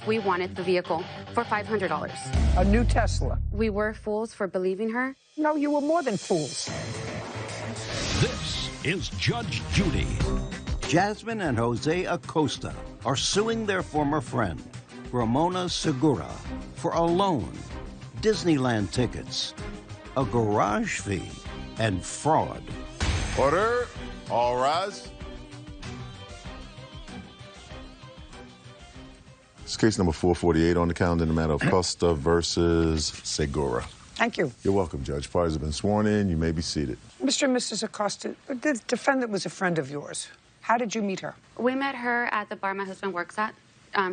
We wanted the vehicle for $500. A new Tesla. We were fools for believing her. No, you were more than fools. This is Judge Judy. Jasmine and Jose Acosta are suing their former friend, Ramona Segura, for a loan, Disneyland tickets, a garage fee, and fraud. Order. All rise. It's case number 448 on the calendar in the matter of Acosta versus Segura. Thank you. You're welcome, Judge. Parties have been sworn in. You may be seated. Mr. and Mrs. Acosta, the defendant was a friend of yours. How did you meet her? We met her at the bar my husband works at.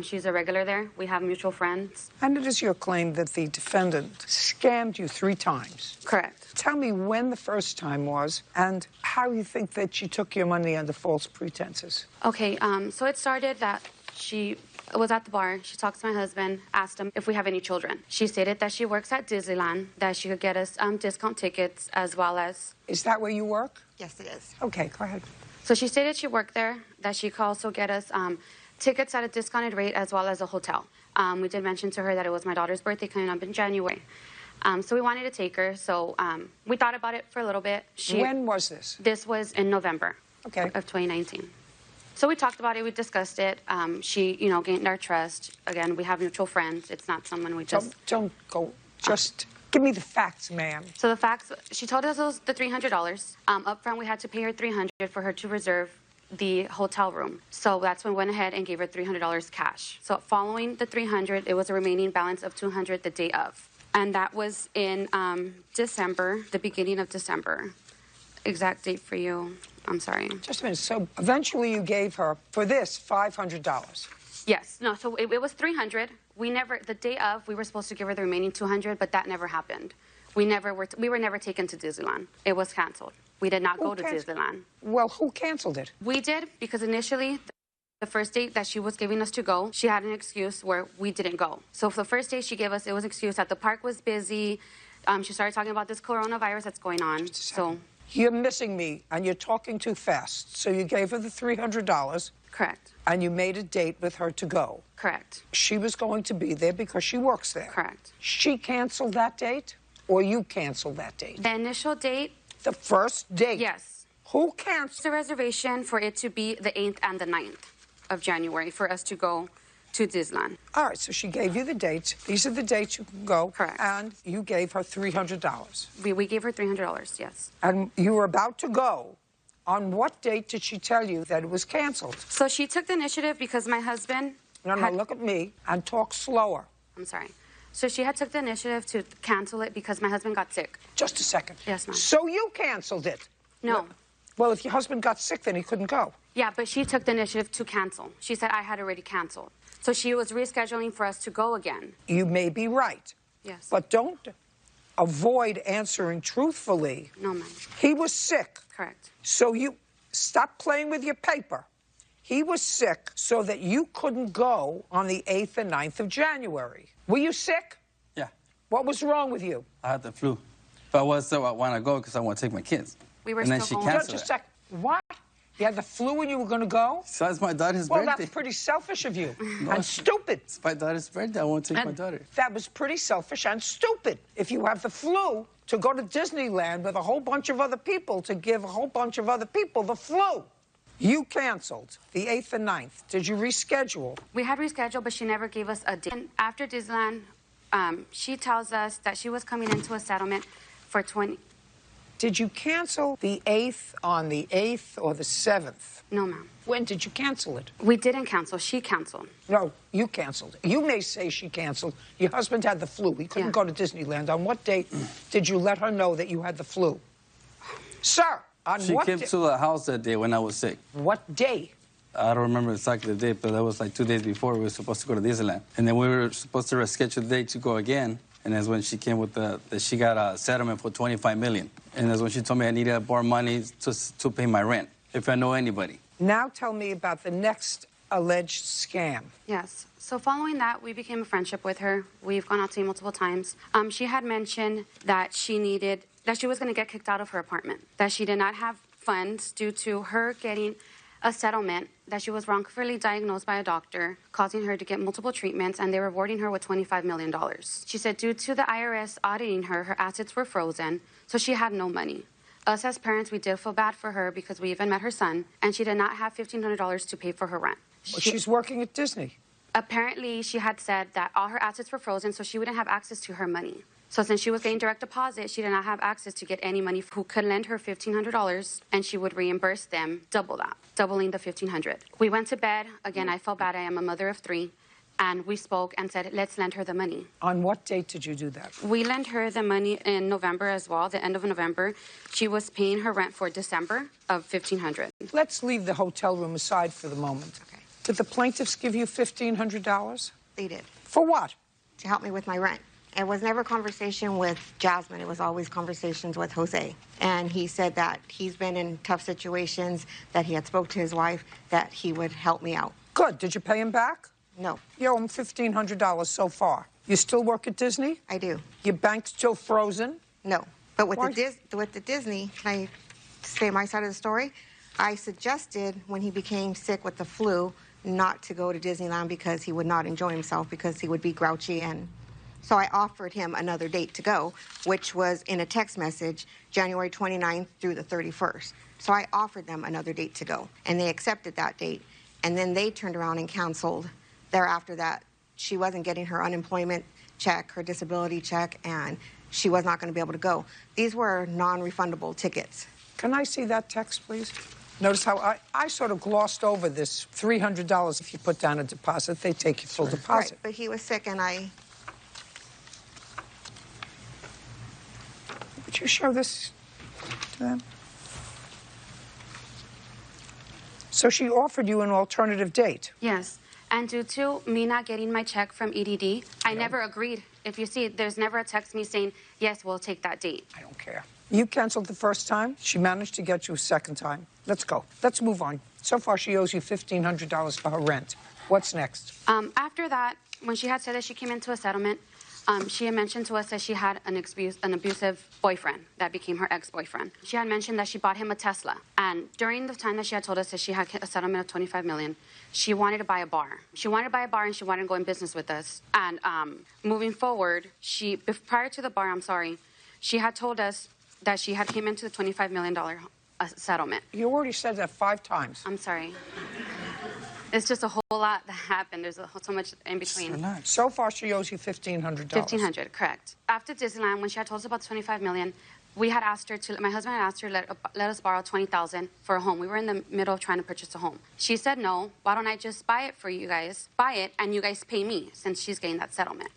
She's a regular there. We have mutual friends. And it is your claim that the defendant scammed you 3 times. Correct. Tell me when the first time was and how you think that she took your money under false pretenses. Okay, so it started that she was at the bar. She talked to my husband, asked him if we have any children. She stated that she works at Disneyland, that she could get us discount tickets as well as... Is that where you work? Yes, it is. Okay, go ahead. So she stated she worked there, that she could also get us tickets at a discounted rate as well as a hotel. We did mention to her that it was my daughter's birthday coming up in January. So we wanted to take her, so we thought about it for a little bit. When was this? This was in November of 2019. So we talked about it, we discussed it. She, gained our trust. Again, we have mutual friends. It's not someone we just... Don't go, just give me the facts, ma'am. So the facts, she told us it was the $300. Up front, we had to pay her $300 for her to reserve the hotel room. So that's when we went ahead and gave her $300 cash. So following the $300, it was a remaining balance of $200 the day of. And that was in December, the beginning of December. Exact date for you, I'm sorry. Just a minute, so eventually you gave her, for this, $500? Yes, no, so it was $300. The day of, we were supposed to give her the remaining $200, but that never happened. We were never taken to Disneyland. It was canceled. We did not go to Disneyland. Well, who canceled it? We did, because initially, the first date that she was giving us to go, she had an excuse where we didn't go. So for the first day she gave us, it was an excuse that the park was busy. She started talking about this coronavirus that's going on. So you're missing me, and you're talking too fast. So you gave her the $300. Correct. And you made a date with her to go. Correct. She was going to be there because she works there. Correct. She canceled that date, or you canceled that date? The initial date. The first date? Yes. Who canceled? The reservation for it to be the 8th and the 9th of January for us to go to Disneyland. All right, so she gave you the dates. These are the dates you can go. Correct. And you gave her $300. We gave her $300, yes. And you were about to go. On what date did she tell you that it was canceled? So she took the initiative because my husband... No, look at me and talk slower. I'm sorry. So she had took the initiative to cancel it because my husband got sick. Just a second. Yes, ma'am. So you canceled it? No. Well, if your husband got sick, then he couldn't go. Yeah, but she took the initiative to cancel. She said I had already canceled. So she was rescheduling for us to go again. You may be right. Yes. But don't avoid answering truthfully. No, ma'am. He was sick. Correct. So you stop playing with your paper. He was sick so that you couldn't go on the 8th and 9th of January. Were you sick? Yeah. What was wrong with you? I had the flu. But I want to go because I want to take my kids. We were and then still she going. canceled Just a second. What? You had the flu and you were going to go? So it's my daughter's Well, birthday. that's pretty selfish of you. And stupid. It's my daughter's birthday. I want to take my daughter. That was pretty selfish and stupid. If you have the flu, to go to Disneyland with a whole bunch of other people, to give a whole bunch of other people the flu. You canceled the 8th and 9th. Did you reschedule? We had rescheduled, but she never gave us a date. And after Disneyland, she tells us that she was coming into a settlement for 20... Did you cancel the 8th on the 8th or the 7th? No, ma'am. When did you cancel it? We didn't cancel. She canceled. No, you canceled. You may say she canceled. Your husband had the flu. He couldn't go to Disneyland. On what date did you let her know that you had the flu? Sir, on She what came to the house that day when I was sick. What day? I don't remember exactly the date, but that was like 2 days before we were supposed to go to Disneyland. And then we were supposed to reschedule the date to go again. And that's when she came with that she got a settlement for $25 million. And that's when she told me I needed more money to pay my rent, if I know anybody. Now tell me about the next alleged scam. Yes. So following that, we became a friendship with her. We've gone out to eat multiple times. She had mentioned that she was going to get kicked out of her apartment, that she did not have funds due to her getting a settlement that she was wrongfully diagnosed by a doctor, causing her to get multiple treatments, and they were rewarding her with $25 million. She said due to the IRS auditing her, her assets were frozen, so she had no money. Us as parents, we did feel bad for her because we even met her son, and she did not have $1,500 to pay for her rent. Well, she's working at Disney. Apparently, she had said that all her assets were frozen, so she wouldn't have access to her money. So since she was getting direct deposit, she did not have access to get any money who could lend her $1,500, and she would reimburse them double that, doubling the $1,500. We went to bed. Again, I felt bad. I am a mother of 3. And we spoke and said, let's lend her the money. On what date did you do that? We lent her the money in November as well, the end of November. She was paying her rent for December of $1,500. Let's leave the hotel room aside for the moment. Okay. Did the plaintiffs give you $1,500? They did. For what? To help me with my rent. It was never a conversation with Jasmine. It was always conversations with Jose. And he said that he's been in tough situations, that he had spoke to his wife, that he would help me out. Good. Did you pay him back? No. You owe him $1,500 so far. You still work at Disney? I do. Your bank's still frozen? No. But with Why? with the Disney, can I say my side of the story? I suggested when he became sick with the flu not to go to Disneyland because he would not enjoy himself, because he would be grouchy. And so I offered him another date to go, which was in a text message, January 29th through the 31st. So I offered them another date to go, and they accepted that date. And then they turned around and canceled thereafter that she wasn't getting her unemployment check, her disability check, and she was not going to be able to go. These were non-refundable tickets. Can I see that text, please? Notice how I sort of glossed over this $300 if you put down a deposit. They take your full deposit. Right, but he was sick, and I... Would you show this to them? So she offered you an alternative date. Yes. And due to me not getting my check from EDD, I never agreed. If you see, there's never a text me saying, yes, we'll take that date. I don't care. You canceled the first time. She managed to get you a second time. Let's go. Let's move on. So far, she owes you $1,500 for her rent. What's next? After that, when she had said that she came into a settlement, she had mentioned to us that she had an abusive boyfriend that became her ex-boyfriend. She had mentioned that she bought him a Tesla. And during the time that she had told us that she had a settlement of $25 million, she wanted to buy a bar. She wanted to buy a bar, and she wanted to go in business with us. And moving forward, prior to the bar, she had told us that she had came into the $25 million settlement. You already said that 5 times. I'm sorry. It's just a whole lot that happened. There's so much in between. So far, she owes you $1,500. $1,500, correct. After Disneyland, when she had told us about the $25 million, we had asked her my husband had asked her let us borrow $20,000 for a home. We were in the middle of trying to purchase a home. She said, no, why don't I just buy it for you guys? Buy it, and you guys pay me, since she's getting that settlement.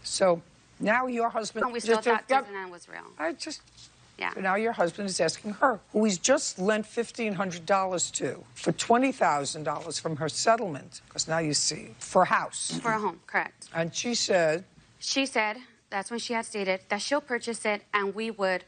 So now your husband... We still thought Disneyland was real. Yeah. So now your husband is asking her, who he's just lent $1,500 to, for $20,000 from her settlement, because now you see, for a house. For a home, correct. And she said... She said, that's when she had stated, that she'll purchase it and we would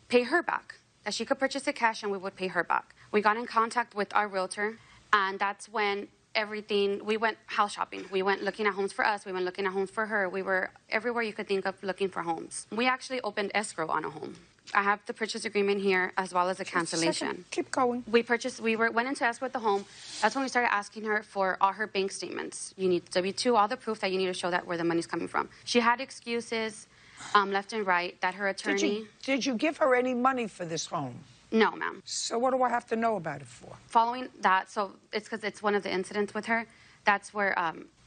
pay her back. That she could purchase it cash and we would pay her back. We got in contact with our realtor, and that's when we went house shopping. We went looking at homes for us. We went looking at homes for her. We were everywhere you could think of looking for homes. We actually opened escrow on a home. I have the purchase agreement here, as well as a cancellation. Keep going. We went into escrow with the home. That's when we started asking her for all her bank statements. You need W-2, all the proof that you need to show that where the money's coming from. She had excuses left and right that her attorney... Did you give her any money for this home? No, ma'am. So what do I have to know about it for? Following that, so it's because it's one of the incidents with her, that's where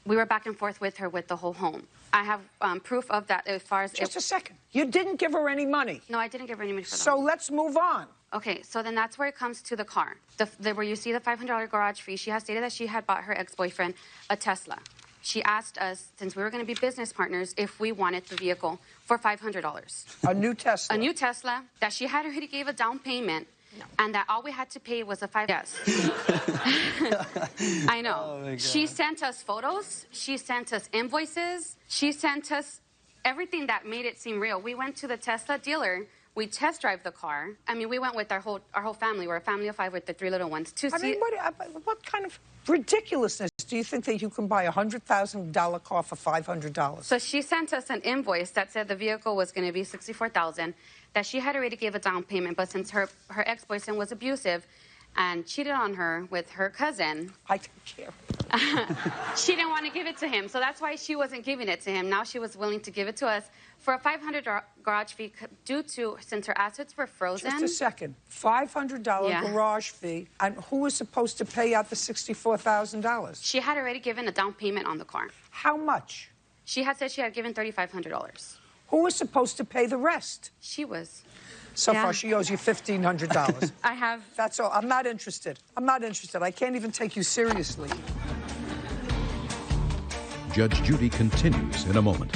we were back and forth with her with the whole home. I have proof of that as far as... Just a second. You didn't give her any money? No, I didn't give her any money for that. So let's move on. Okay, so then that's where it comes to the car. Where you see the $500 garage fee, she has stated that she had bought her ex-boyfriend a Tesla. She asked us, since we were going to be business partners, if we wanted the vehicle for $500. A new Tesla? A new Tesla, that she had already gave a down payment. No. And that all we had to pay was a $5. Yes. I know. Oh, she sent us photos. She sent us invoices. She sent us everything that made it seem real. We went to the Tesla dealer. We test drove the car. I mean, we went with our whole family. We're a family of 5 with the 3 little ones. What kind of ridiculousness do you think that you can buy a $100,000 car for $500? So she sent us an invoice that said the vehicle was going to be $64,000. That she had already gave a down payment, but since her ex-boyfriend was abusive, and cheated on her with her cousin. I don't care. She didn't want to give it to him, so that's why she wasn't giving it to him. Now she was willing to give it to us for a $500 garage fee since her assets were frozen. Just a second. $500 garage fee, and who was supposed to pay out the $64,000? She had already given a down payment on the car. How much? She had said she had given $3,500. Who was supposed to pay the rest? She was. So far, she owes you $1,500. I have. That's all. I'm not interested. I'm not interested. I can't even take you seriously. Judge Judy continues in a moment.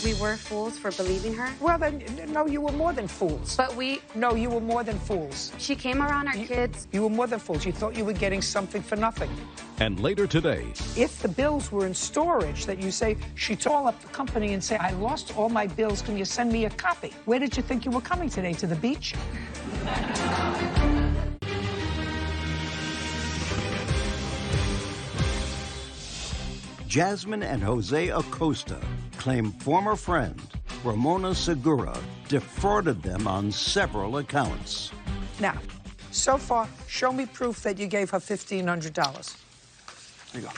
We were fools for believing her. Well, then, no, you were more than fools. But No, you were more than fools. she came around our kids. You were more than fools. You thought you were getting something for nothing. And later today, If the bills were in storage, that you say, she call up the company and say, I lost all my bills, can you send me a copy? Where did you think you were coming today, to the beach? Jasmine and Jose Acosta claim former friend Ramona Segura defrauded them on several accounts. Now, so far, show me proof that you gave her $1,500. There you go.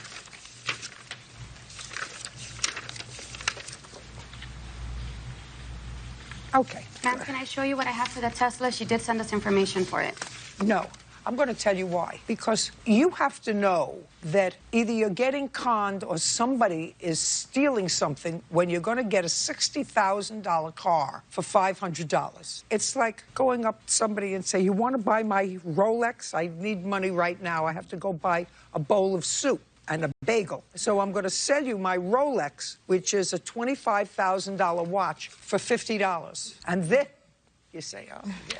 Okay. Ma'am, can I show you what I have for the Tesla? She did send us information for it. No. I'm going to tell you why. Because you have to know that either you're getting conned or somebody is stealing something when you're going to get a $60,000 car for $500. It's like going up to somebody and say, you want to buy my Rolex? I need money right now. I have to go buy a bowl of soup and a bagel. So I'm going to sell you my Rolex, which is a $25,000 watch, for $50. And then you say, oh, yeah.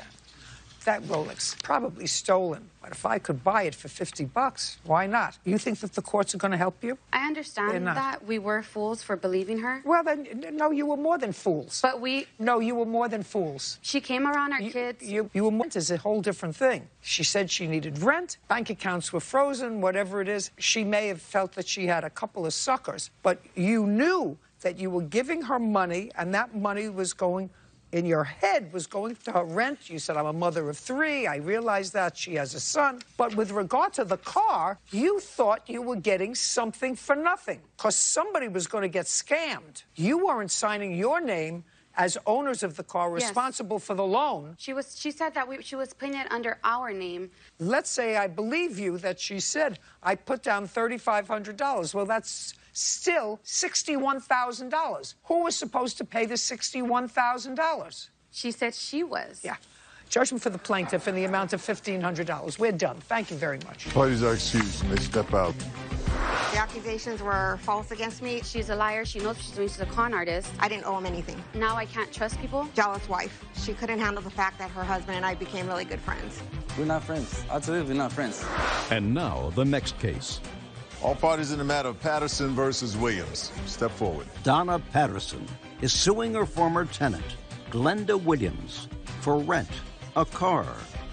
That Rolex, probably stolen. But if I could buy it for $50, why not? You think that the courts are going to help you? I understand that we were fools for believing her. Well, then, no, you were more than fools. But No, you were more than fools. she came around our kids. You were more is a whole different thing. She said she needed rent, bank accounts were frozen, whatever it is. She may have felt that she had a couple of suckers, but you knew that you were giving her money, and that money was going in your head was going to her rent. You said, I'm a mother of 3. I realized that. She has a son. But with regard to the car, you thought you were getting something for nothing because somebody was going to get scammed. You weren't signing your name as owners of the car, responsible for the loan. She said that she was putting it under our name. Let's say I believe you that she said, I put down $3,500. Well, that's still $61,000. Who was supposed to pay the $61,000? She said she was. Yeah. Judgment for the plaintiff in the amount of $1,500. We're done. Thank you very much. Parties are excused and they step out. The accusations were false against me. She's a liar. She knows what she's doing. She's a con artist. I didn't owe him anything. Now I can't trust people. Jealous wife. She couldn't handle the fact that her husband and I became really good friends. We're not friends. Absolutely not friends. and now the next case. All parties in the matter of Patterson versus Williams. Step forward. Donna Patterson is suing her former tenant, Glenda Williams, for rent, a car,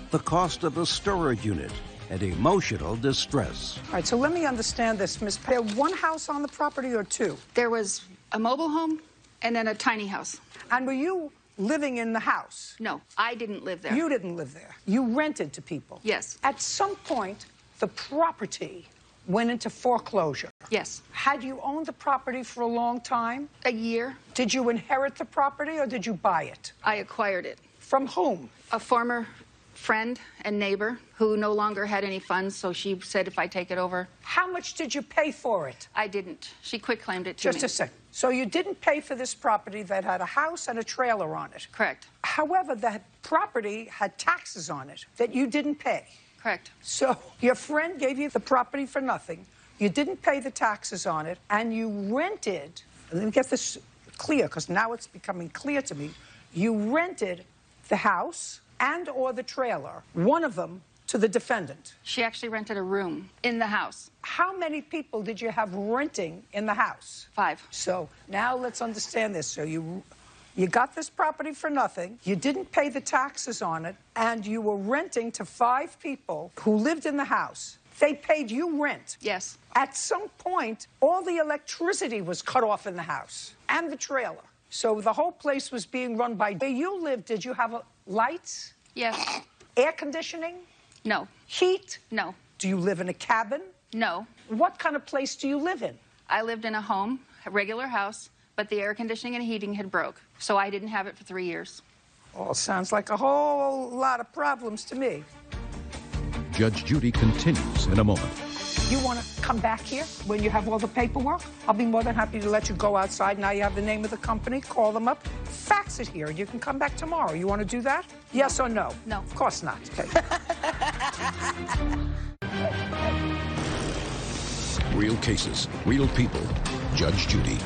the cost of a storage unit, and emotional distress. All right, so let me understand this, Miss. There one house on the property or two? There was a mobile home and then a tiny house. And were you living in the house? No, I didn't live there. You didn't live there. You rented to people. Yes. At some point, the property went into foreclosure. Yes. Had you owned the property for a long time? A year. Did you inherit the property or did you buy it? I acquired it. From whom? A former friend and neighbor who no longer had any funds, so she said if I take it over. How much did you pay for it? I didn't. She quitclaimed it to me. Just a second. So you didn't pay for this property that had a house and a trailer on it? Correct. However, that property had taxes on it that you didn't pay. Correct. So your friend gave you the property for nothing. You didn't pay the taxes on it, and you rented. Let me get this clear, because now it's becoming clear to me. You rented the house and or the trailer, one of them, to the defendant. She actually rented a room in the house. How many people did you have renting in the house? 5. So now let's understand this. So you got this property for nothing, you didn't pay the taxes on it, and you were renting to 5 people who lived in the house. They paid you rent. Yes. At some point, all the electricity was cut off in the house and the trailer. So the whole place was being run by... Where you lived, did you have lights? Yes. Air conditioning? No. Heat? No. Do you live in a cabin? No. What kind of place do you live in? I lived in a home, a regular house, but the air conditioning and heating had broke, so I didn't have it for 3 years. All sounds like a whole lot of problems to me. Judge Judy continues in a moment. You want to come back here when you have all the paperwork? I'll be more than happy to let you go outside. Now you have the name of the company, call them up, fax it here, and you can come back tomorrow. You want to do that? Yes or no? No. Of course not. Okay. Real cases, real people. Judge Judy.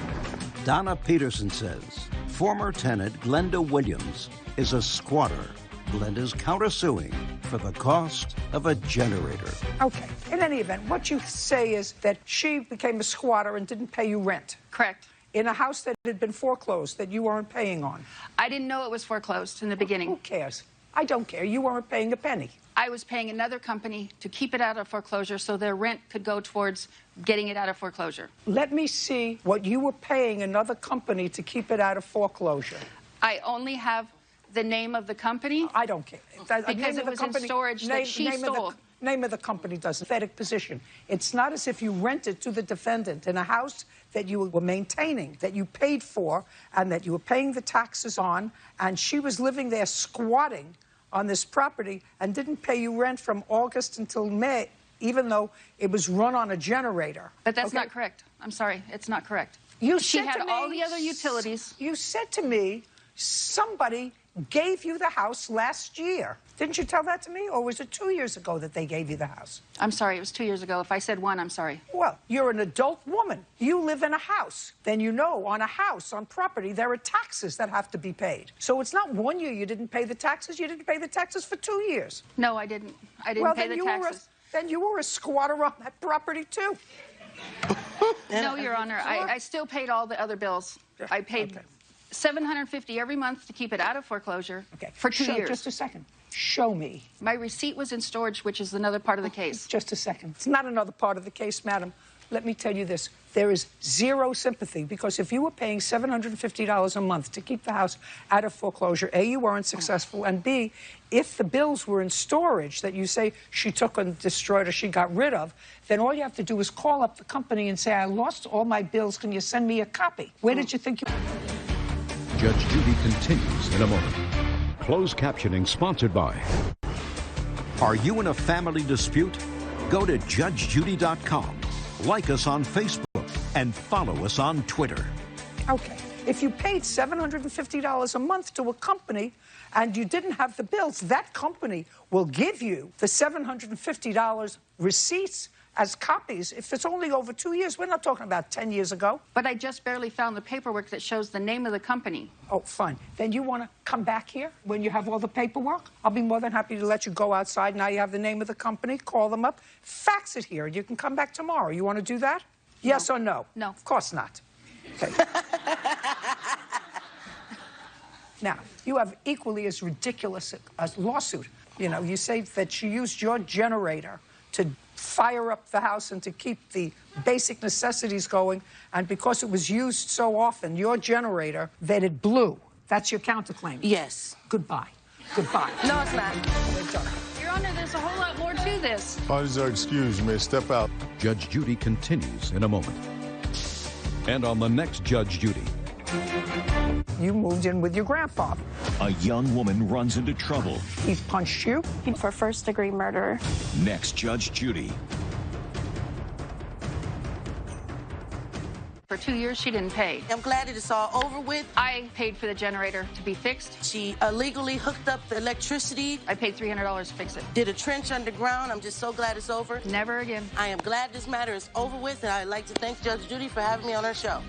Donna Peterson says former tenant Glenda Williams is a squatter. Glenda's countersuing for the cost of a generator. Okay. In any event, what you say is that she became a squatter and didn't pay you rent Correct. in a house that had been foreclosed that you weren't paying on. I didn't know it was foreclosed in the beginning. Who cares? I don't care. You weren't paying a penny. I was paying another company to keep it out of foreclosure so their rent could go towards getting it out of foreclosure. Let me see what you were paying another company to keep it out of foreclosure. I only have the name of the company. I don't care. Because it was in storage that she stole. Name of the company doesn't. Pathetic position. It's not as if you rented to the defendant in a house that you were maintaining, that you paid for, and that you were paying the taxes on, and she was living there squatting on this property and didn't pay you rent from August until May, even though it was run on a generator. But that's not correct. I'm sorry. It's not correct. She had all the other utilities. You said to me somebody gave you the house last year. Didn't you tell that to me? Or was it 2 years ago that they gave you the house? I'm sorry. It was 2 years ago. If I said one, I'm sorry. Well, you're an adult woman. You live in a house. Then you know on a house, on property, there are taxes that have to be paid. So it's not 1 year you didn't pay the taxes. You didn't pay the taxes for 2 years. No, I didn't. I didn't pay the taxes. Then you were a squatter on that property, too. No, Your Honor. I still paid all the other bills. I paid $750 every month to keep it out of foreclosure for 2 years. Just a second. Show me. My receipt was in storage, which is another part of the case. Just a second. It's not another part of the case, madam. Let me tell you this. There is zero sympathy, because if you were paying $750 a month to keep the house out of foreclosure, A, you weren't successful, and B, if the bills were in storage that you say she took and destroyed or she got rid of, then all you have to do is call up the company and say, I lost all my bills. Can you send me a copy? Where did you think you... Judge Judy continues in a moment. Closed captioning sponsored by. Are you in a family dispute? Go to judgejudy.com, like us on Facebook, and follow us on Twitter. Okay. If you paid $750 a month to a company and you didn't have the bills, that company will give you the $750 receipts as copies if it's only over 2 years. We're not talking about 10 years ago. But I just barely found the paperwork that shows the name of the company. Oh, fine. Then you want to come back here when you have all the paperwork? I'll be more than happy to let you go outside. Now you have the name of the company, call them up, fax it here, and you can come back tomorrow. You want to do that? Yes or no? No. Of course not. Okay. Now, you have equally as ridiculous a lawsuit. You know, you say that she used your generator to fire up the house and to keep the basic necessities going, and because it was used so often, your generator, that it blew. That's your counterclaim? Yes. Goodbye. Goodbye. No, it's not. We're done. Your Honor, there's a whole lot more to this. Parties are excused. You may step out. Judge Judy continues in a moment. And on the next Judge Judy. You moved in with your grandfather. A young woman runs into trouble. He's punched you. For first-degree murder. Next Judge Judy. For 2 years, she didn't pay. I'm glad it is all over with. I paid for the generator to be fixed. She illegally hooked up the electricity. I paid $300 to fix it. Did a trench underground. I'm just so glad it's over. Never again. I am glad this matter is over with, and I'd like to thank Judge Judy for having me on her show.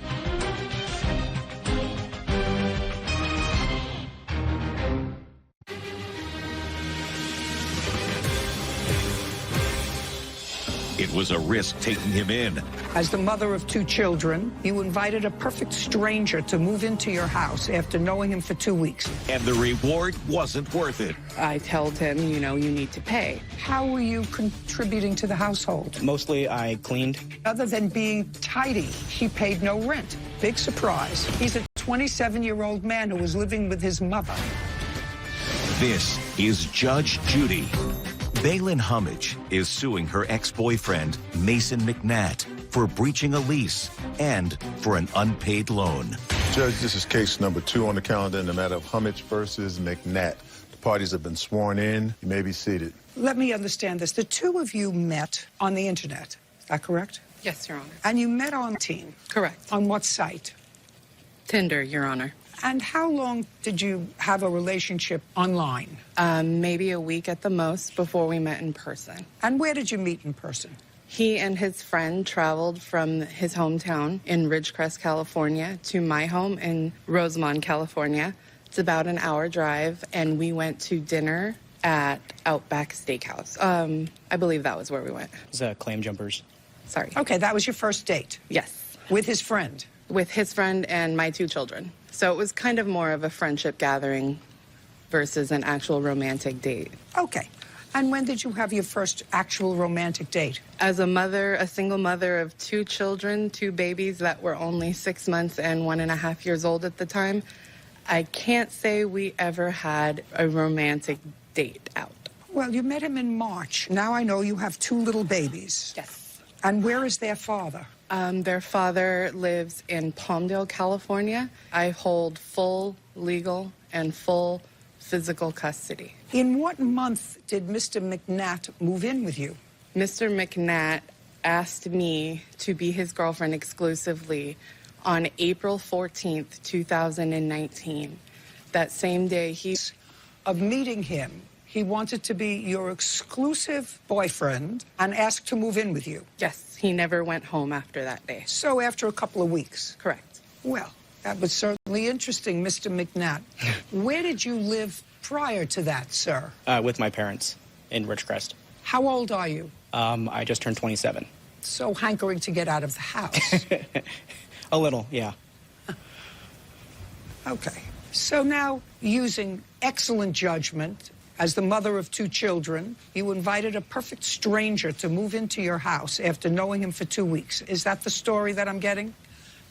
It was a risk taking him in. As the mother of 2 children, you invited a perfect stranger to move into your house after knowing him for 2 weeks. And the reward wasn't worth it. I told him, you know, you need to pay. How were you contributing to the household? Mostly I cleaned. Other than being tidy, he paid no rent. Big surprise. He's a 27-year-old man who was living with his mother. This is Judge Judy. Baylin Hummage is suing her ex-boyfriend, Mason McNatt, for breaching a lease and for an unpaid loan. Judge, this is case number 2 on the calendar in the matter of Hummage versus McNatt. The parties have been sworn in. You may be seated. Let me understand this. The two of you met on the internet. Is that correct? Yes, Your Honor. And you met on Teen. Correct. On what site? Tinder, Your Honor. And how long did you have a relationship online? Maybe a week at the most before we met in person. And where did you meet in person? He and his friend traveled from his hometown in Ridgecrest, California, to my home in Rosamond, California. It's about an hour drive, and we went to dinner at Outback Steakhouse. I believe that was where we went. It was Claim Jumpers. Sorry. Okay, that was your first date? Yes. With his friend? With his friend and my 2 children. So it was kind of more of a friendship gathering versus an actual romantic date. Okay. And when did you have your first actual romantic date? As a mother, a single mother of 2 children, 2 babies that were only 6 months and 1.5 years old at the time, I can't say we ever had a romantic date out. Well, you met him in March. Now I know you have 2 little babies. Yes. And where is their father? Their father lives in Palmdale, California. I hold full legal and full physical custody. In what month did Mr. McNatt move in with you? Mr. McNatt asked me to be his girlfriend exclusively on April 14th, 2019. That same day of meeting him, he wanted to be your exclusive boyfriend and asked to move in with you. Yes, he never went home after that day. So after a couple of weeks? Correct. Well, that was certainly interesting, Mr. McNatt. Where did you live prior to that, sir? With my parents in Ridgecrest. How old are you? I just turned 27. So hankering to get out of the house. A little, yeah. Okay. So now, using excellent judgment, as the mother of 2 children, you invited a perfect stranger to move into your house after knowing him for 2 weeks. Is that the story that I'm getting?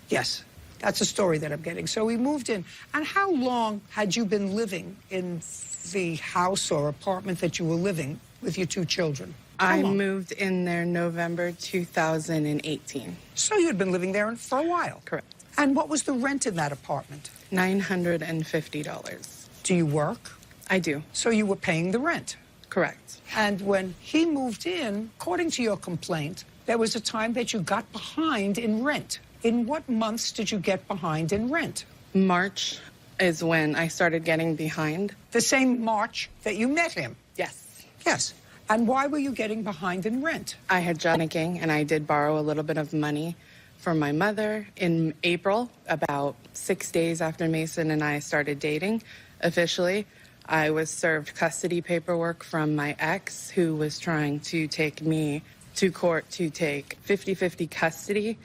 Yes, that's the story that I'm getting. So he moved in. And how long had you been living in the house or apartment that you were living with your 2 children? I moved in there November 2018. So you had been living there for a while? Correct. And what was the rent in that apartment? $950. Do you work? I do. So you were paying the rent? Correct. And when he moved in, according to your complaint, there was a time that you got behind in rent. In what months did you get behind in rent? March is when I started getting behind. The same March that you met him? Yes. Yes. And why were you getting behind in rent? I had job panicking, and I did borrow a little bit of money from my mother in April, about 6 days after Mason and I started dating officially. I was served custody paperwork from my ex, who was trying to take me to court to take 50-50 custody.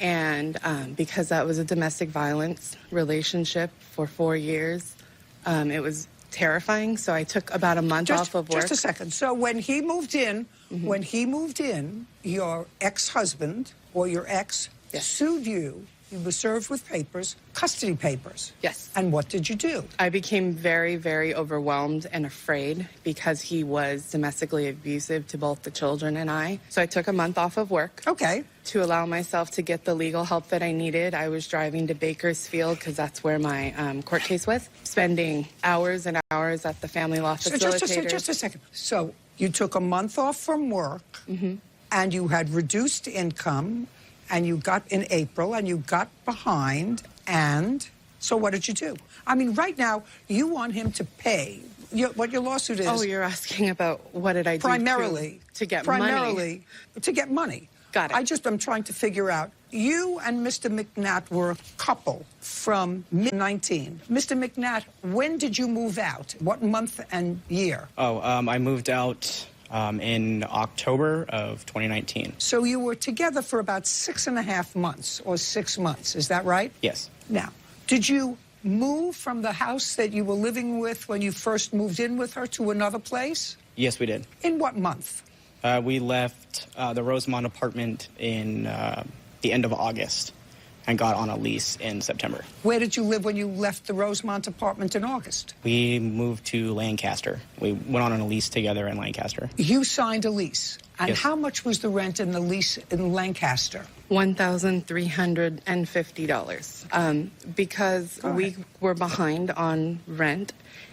And because that was a domestic violence relationship for 4 years, it was terrifying. So I took about a month off of work. Just a second. So when he moved in, your ex-husband or your ex sued you. You were served with papers, custody papers. Yes. And what did you do? I became very, very overwhelmed and afraid because he was domestically abusive to both the children and I. So I took a month off of work. Okay. To allow myself to get the legal help that I needed. I was driving to Bakersfield because that's where my court case was, spending hours and hours at the family law facilitator. So just a second. So you took a month off from work, and you had reduced income, and you got in April, and you got behind, and so what did you do? I mean, right now, you want him to pay. What your lawsuit is. Oh, you're asking about what did I do to get money? Primarily to get money. Got it. I'm trying to figure out. You and Mr. McNatt were a couple from mid-19. Mr. McNatt, when did you move out? What month and year? I moved out in October of 2019. So you were together for about 6.5 months or 6 months. Is that right? Yes. Now, did you move from the house that you were living with when you first moved in with her to another place? Yes, we did. In what month? We left the Rosemont apartment in the end of August. and got on a lease in September. Where did you live when you left the Rosemont apartment in August? We moved to Lancaster. We went on a lease together in Lancaster. You signed a lease. And Yes. how much was the rent in the lease in Lancaster? $1,350. Because we were behind on rent.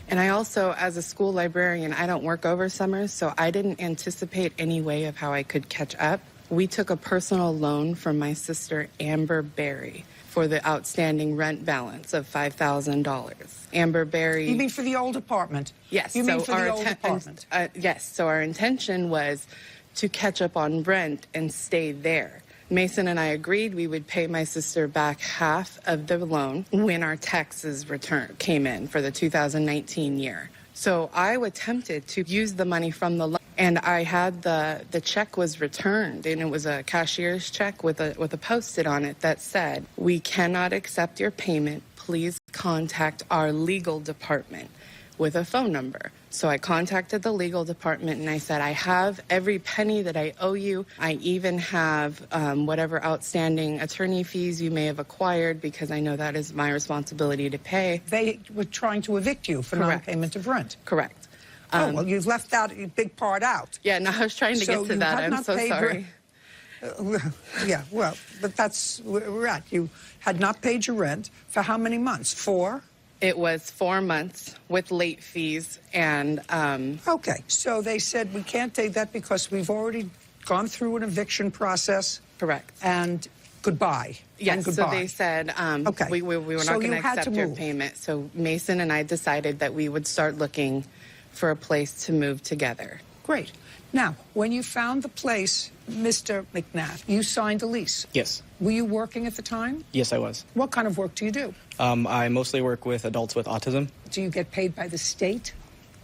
And I also, as a school librarian, I don't work over summers, so I didn't anticipate any way of how I could catch up. We took a personal loan from my sister, Amber Berry, for the outstanding rent balance of $5,000. Amber Berry... You mean for the old apartment? Yes. You mean for the old apartment? Yes. So our intention was to catch up on rent and stay there. Mason and I agreed we would pay my sister back half of the loan when our taxes came in for the 2019 year. So I attempted to use the money from the loan, and I had the check was returned, and it was a cashier's check with a Post-it on it that said, "We cannot accept your payment. Please contact our legal department," with a phone number. So I contacted the legal department and I said, I have every penny that I owe you. I even have whatever outstanding attorney fees you may have acquired, because I know that is my responsibility to pay. They were trying to evict you for non-payment of rent. Correct. Well, you've left that big part out. Yeah, no, I was trying to get to that. I'm so sorry. Yeah, well, but that's where we're at. You had not paid your rent for how many months? 4? It was 4 months with late fees and... Okay, so they said we can't take that because we've already gone through an eviction process. Correct. And goodbye. Yes, and goodbye. so they said okay. we were not going to accept your payment. So Mason and I decided that we would start looking for a place to move together. Great. Now, when you found the place, Mr. McNatt, you signed a lease. Yes. Were you working at the time? Yes, I was. What kind of work do you do? I mostly work with adults with autism. Do you get paid by the state?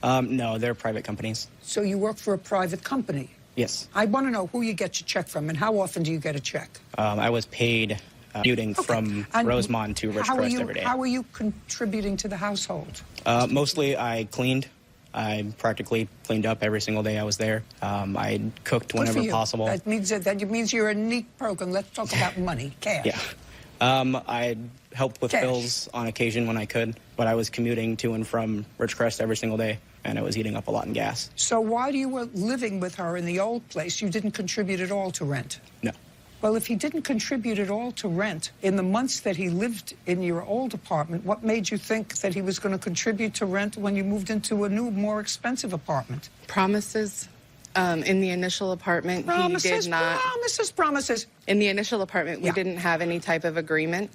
No, they're private companies. So you work for a private company? Yes. I want to know who you get your check from and how often do you get a check? I was paid commuting from Rosemont to Ridgecrest every day. How are you contributing to the household? Mostly I cleaned. I practically cleaned up every single day I was there. I cooked whenever possible. That means you're a neat program. Let's talk about money, cash. Yeah. I helped with bills on occasion when I could, but I was commuting to and from Ridgecrest every single day, and I was eating up a lot in gas. So while you were living with her in the old place, you didn't contribute at all to rent? No. Well, if he didn't contribute at all to rent in the months that he lived in your old apartment, what made you think that he was going to contribute to rent when you moved into a new, more expensive apartment? Promises. In the initial apartment, he did not... Promises. In the initial apartment, we didn't have any type of agreement,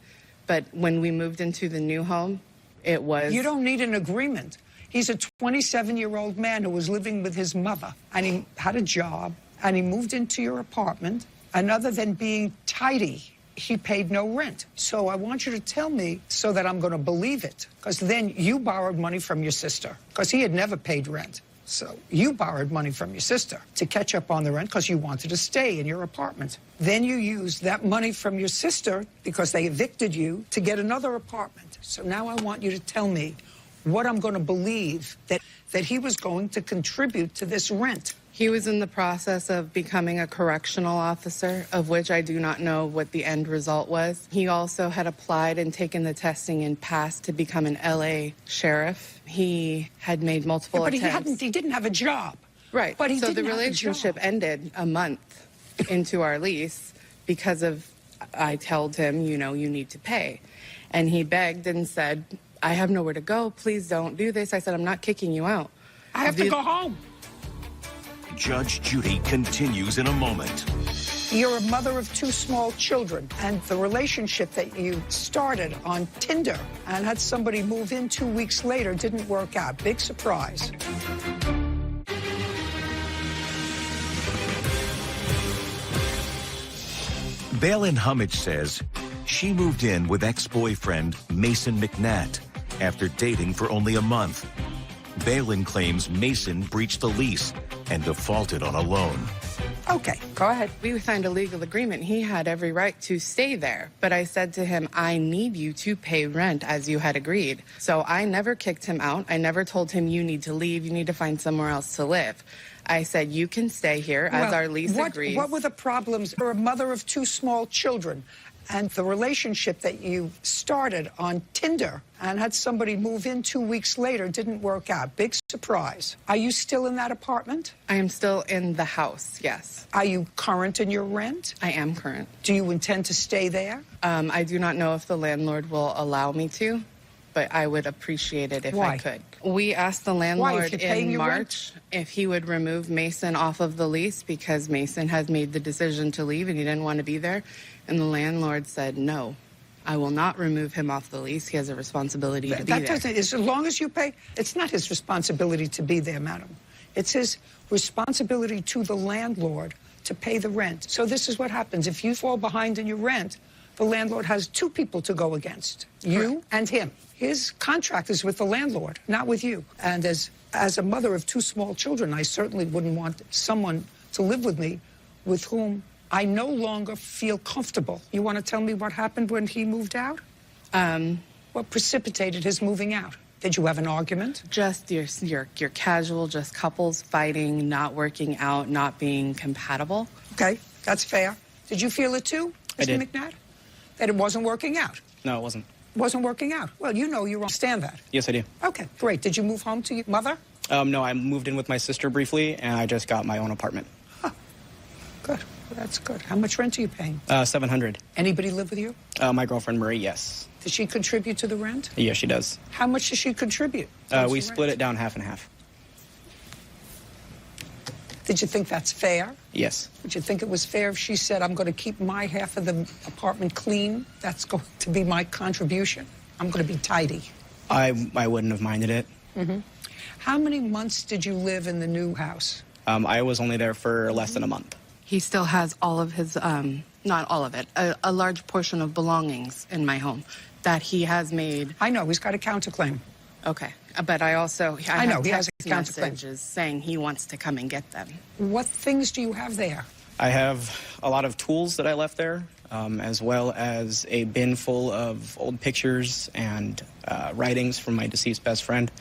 but when we moved into the new home, it was... You don't need an agreement. He's a 27-year-old man who was living with his mother, and he had a job, and he moved into your apartment, and other than being tidy, he paid no rent. So I want you to tell me so that I'm going to believe it, because then you borrowed money from your sister, because he had never paid rent. So you borrowed money from your sister to catch up on the rent because you wanted to stay in your apartment. Then you used that money from your sister, because they evicted you, to get another apartment. So now I want you to tell me what I'm going to believe that he was going to contribute to this rent. He was in the process of becoming a correctional officer, of which I do not know what the end result was. He also had applied and taken the testing and passed to become an LA sheriff. He had made multiple attempts. But he didn't have a job. Right. But so the relationship ended a month into our lease because of, I told him, you know, you need to pay. And he begged and said, I have nowhere to go. Please don't do this. I said, I'm not kicking you out. I have to go home. Judge Judy continues in a moment. You're a mother of 2 small children, and the relationship that you started on Tinder and had somebody move in 2 weeks later didn't work out. Big surprise. Balin Hummage says she moved in with ex-boyfriend Mason McNatt after dating for only a month. Balin claims Mason breached the lease and defaulted on a loan. Okay, go ahead. We signed a legal agreement. He had every right to stay there. But I said to him, I need you to pay rent as you had agreed. So I never kicked him out. I never told him, you need to leave. You need to find somewhere else to live. I said, you can stay here as our lease agrees. What were the problems? You're a mother of 2 small children, And the relationship that you started on Tinder and had somebody move in 2 weeks later didn't work out. Big surprise. Are you still in that apartment? I am still in the house, yes. Are you current in your rent? I am current. Do you intend to stay there? I do not know if the landlord will allow me to, but I would appreciate it if Why? I could. We asked the landlord in March if he would remove Mason off of the lease because Mason had made the decision to leave and he didn't want to be there. And the landlord said, no, I will not remove him off the lease. He has a responsibility to be there. As long as you pay, it's not his responsibility to be there, madam. It's his responsibility to the landlord to pay the rent. So this is what happens. If you fall behind in your rent, the landlord has two people to go against, you and him. His contract is with the landlord, not with you. And as a mother of two small children, I certainly wouldn't want someone to live with me with whom I no longer feel comfortable. You want to tell me what happened when he moved out? What precipitated his moving out? Did you have an argument? Just your casual, just couples fighting, not working out, not being compatible. Okay, that's fair. Did you feel it too, Mr. McNatt? That it wasn't working out? No, it wasn't. Wasn't working out? Well, you know you understand that. Yes, I do. Okay, great. Did you move home to your mother? No, I moved in with my sister briefly, and I just got my own apartment. Huh. Good. Well, that's good. How much rent are you paying? $700. Anybody live with you? My girlfriend, Marie, yes. Does she contribute to the rent? Yes, she does. How much does she contribute? We split it down half and half. Did you think that's fair? Yes. Would you think it was fair if she said, I'm going to keep my half of the apartment clean? That's going to be my contribution. I'm going to be tidy. I wouldn't have minded it. Mm-hmm. How many months did you live in the new house? I was only there for less than a month. He still has all of his, not all of it, a large portion of belongings in my home that he has made. I know, he's got a counterclaim. Okay, but I also, I know, have he has text a counterclaim. messages saying he wants to come and get them. What things do you have there? I have a lot of tools that I left there, as well as a bin full of old pictures and writings from my deceased best friend,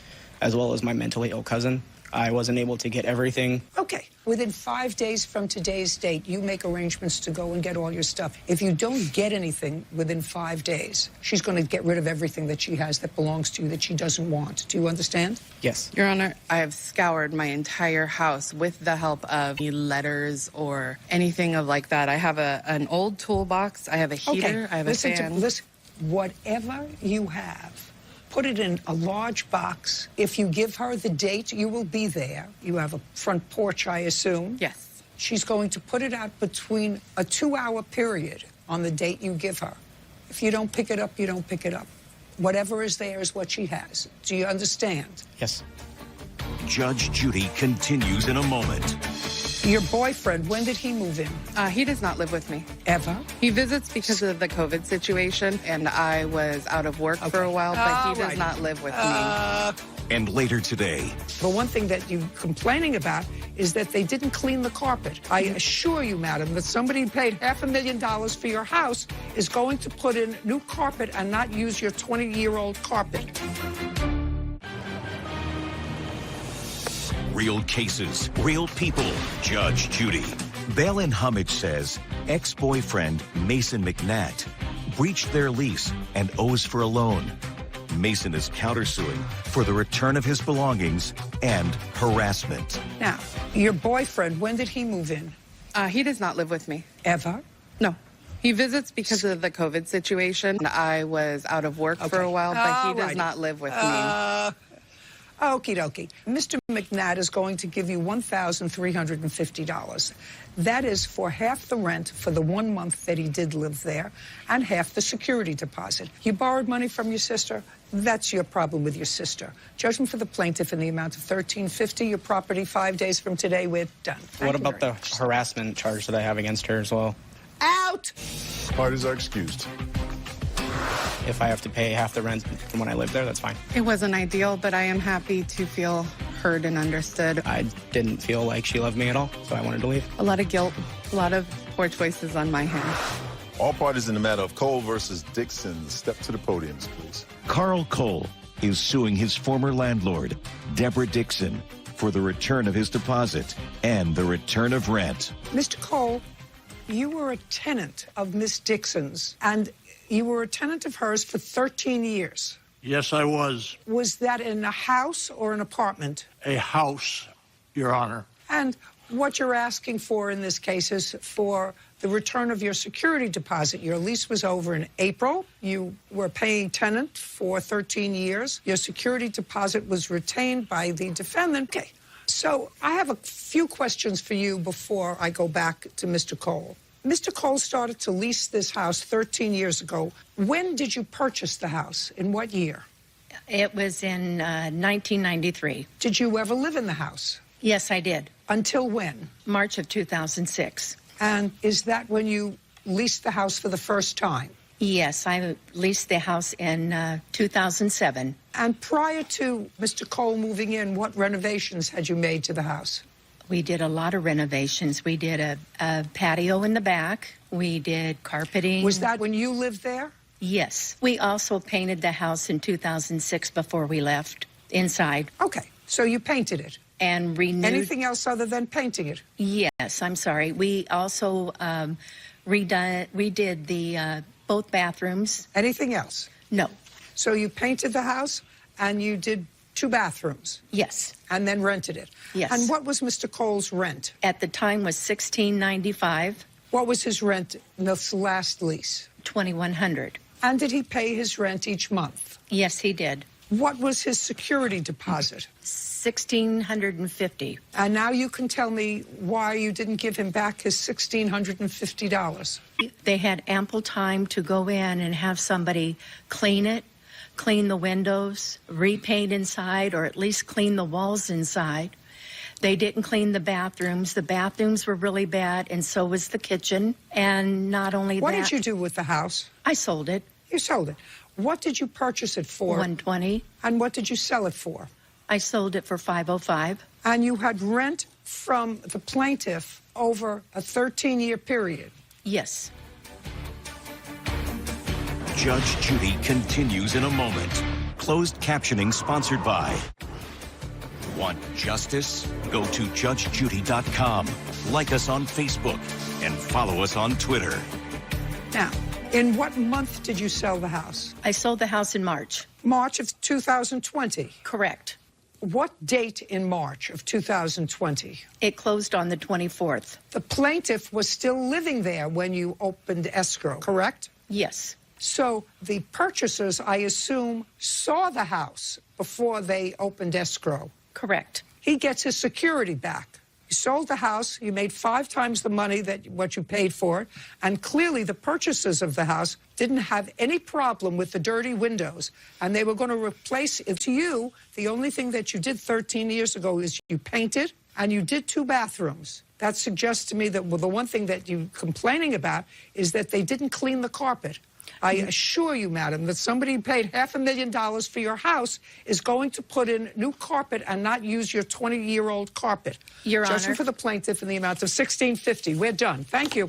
as well as my mentally ill cousin. I wasn't able to get everything. Okay. Within 5 days from today's date, you make arrangements to go and get all your stuff. If you don't get anything within 5 days, she's going to get rid of everything that she has that belongs to you that she doesn't want. Do you understand? Yes. Your Honor, I have scoured my entire house with the help of letters or anything of like that. I have an old toolbox. I have a heater. I have a fan. Listen, whatever you have, put it in a large box. If you give her the date, you will be there. You have a front porch, I assume. Yes. She's going to put it out between a 2-hour period on the date you give her. If you don't pick it up, you don't pick it up. Whatever is there is what she has. Do you understand? Yes. Judge Judy continues in a moment. Your boyfriend, when did he move in? He does not live with me. Ever? He visits because of the COVID situation, and I was out of work for a while, but he does not live with me. And later today. The one thing that you're complaining about is that they didn't clean the carpet. I assure you, madam, that somebody who paid $500,000 for your house is going to put in new carpet and not use your 20-year-old carpet. Real cases, real people. Judge Judy. Balin Hummage says ex-boyfriend Mason McNatt breached their lease and owes for a loan. Mason is countersuing for the return of his belongings and harassment. Now, your boyfriend, when did he move in? He does not live with me. Ever? No. He visits because of the COVID situation. I was out of work for a while, but he does not live with me. Okie dokie. Mr. McNatt is going to give you $1,350. That is for half the rent for the 1 month that he did live there and half the security deposit. You borrowed money from your sister? That's your problem with your sister. Judgment for the plaintiff in the amount of $1,350. Your property 5 days from today. We're done. What about the harassment charge that I have against her as well? Out! Parties are excused. If I have to pay half the rent from when I lived there, that's fine. It wasn't ideal, but I am happy to feel heard and understood. I didn't feel like she loved me at all, so I wanted to leave. A lot of guilt, a lot of poor choices on my hand. All parties in the matter of Cole versus Dixon, step to the podiums, please. Carl Cole is suing his former landlord, Deborah Dixon, for the return of his deposit and the return of rent. Mr. Cole, you were a tenant of Miss Dixon's, and you were a tenant of hers for 13 years. Yes, I was. Was that in a house or an apartment? A house, Your Honor. And what you're asking for in this case is for the return of your security deposit. Your lease was over in April. You were paying tenant for 13 years. Your security deposit was retained by the defendant. Okay, so I have a few questions for you before I go back to Mr. Cole. Mr. Cole started to lease this house 13 years ago. When did you purchase the house? In what year? It was in 1993. Did you ever live in the house? Yes, I did. Until when? March of 2006. And is that when you leased the house for the first time? Yes, I leased the house in 2007. And prior to Mr. Cole moving in, what renovations had you made to the house? We did a lot of renovations. We did a patio in the back. We did carpeting. Was that when you lived there? Yes. We also painted the house in 2006 before we left inside. Okay, so you painted it. And renewed. Anything else other than painting it? Yes, I'm sorry. We also redid the both bathrooms. Anything else? No. So you painted the house and you did 2 bathrooms? Yes. And then rented it? Yes. And what was Mr. Cole's rent? At the time was $16.95. What was his rent in this last lease? $2,100. And did he pay his rent each month? Yes, he did. What was his security deposit? $1,650. And now you can tell me why you didn't give him back his $1,650. They had ample time to go in and have somebody clean it, clean the windows, repaint inside, or at least clean the walls inside. They didn't clean the bathrooms. The bathrooms were really bad, and so was the kitchen. And not only that... What did you do with the house? I sold it. You sold it. What did you purchase it for? $120. And what did you sell it for? I sold it for $505. And you had rent from the plaintiff over a 13-year period? Yes. Judge Judy continues in a moment. Closed captioning sponsored by... Want justice? Go to judgejudy.com. Like us on Facebook and follow us on Twitter. Now, in what month did you sell the house? I sold the house in March. March of 2020? Correct. What date in March of 2020? It closed on the 24th. The plaintiff was still living there when you opened escrow, correct? Yes. So the purchasers, I assume, saw the house before they opened escrow. Correct. He gets his security back. You sold the house, you made 5 times the money that what you paid for it, and clearly the purchasers of the house didn't have any problem with the dirty windows, and they were going to replace it. To you, the only thing that you did 13 years ago is you painted, and you did 2 bathrooms. That suggests to me that the one thing that you're complaining about is that they didn't clean the carpet. I assure you, madam, that somebody who paid $500,000 for your house is going to put in new carpet and not use your 20-year-old carpet. Your Honor. Judgment for the plaintiff in the amount of $1,650. We're done. Thank you.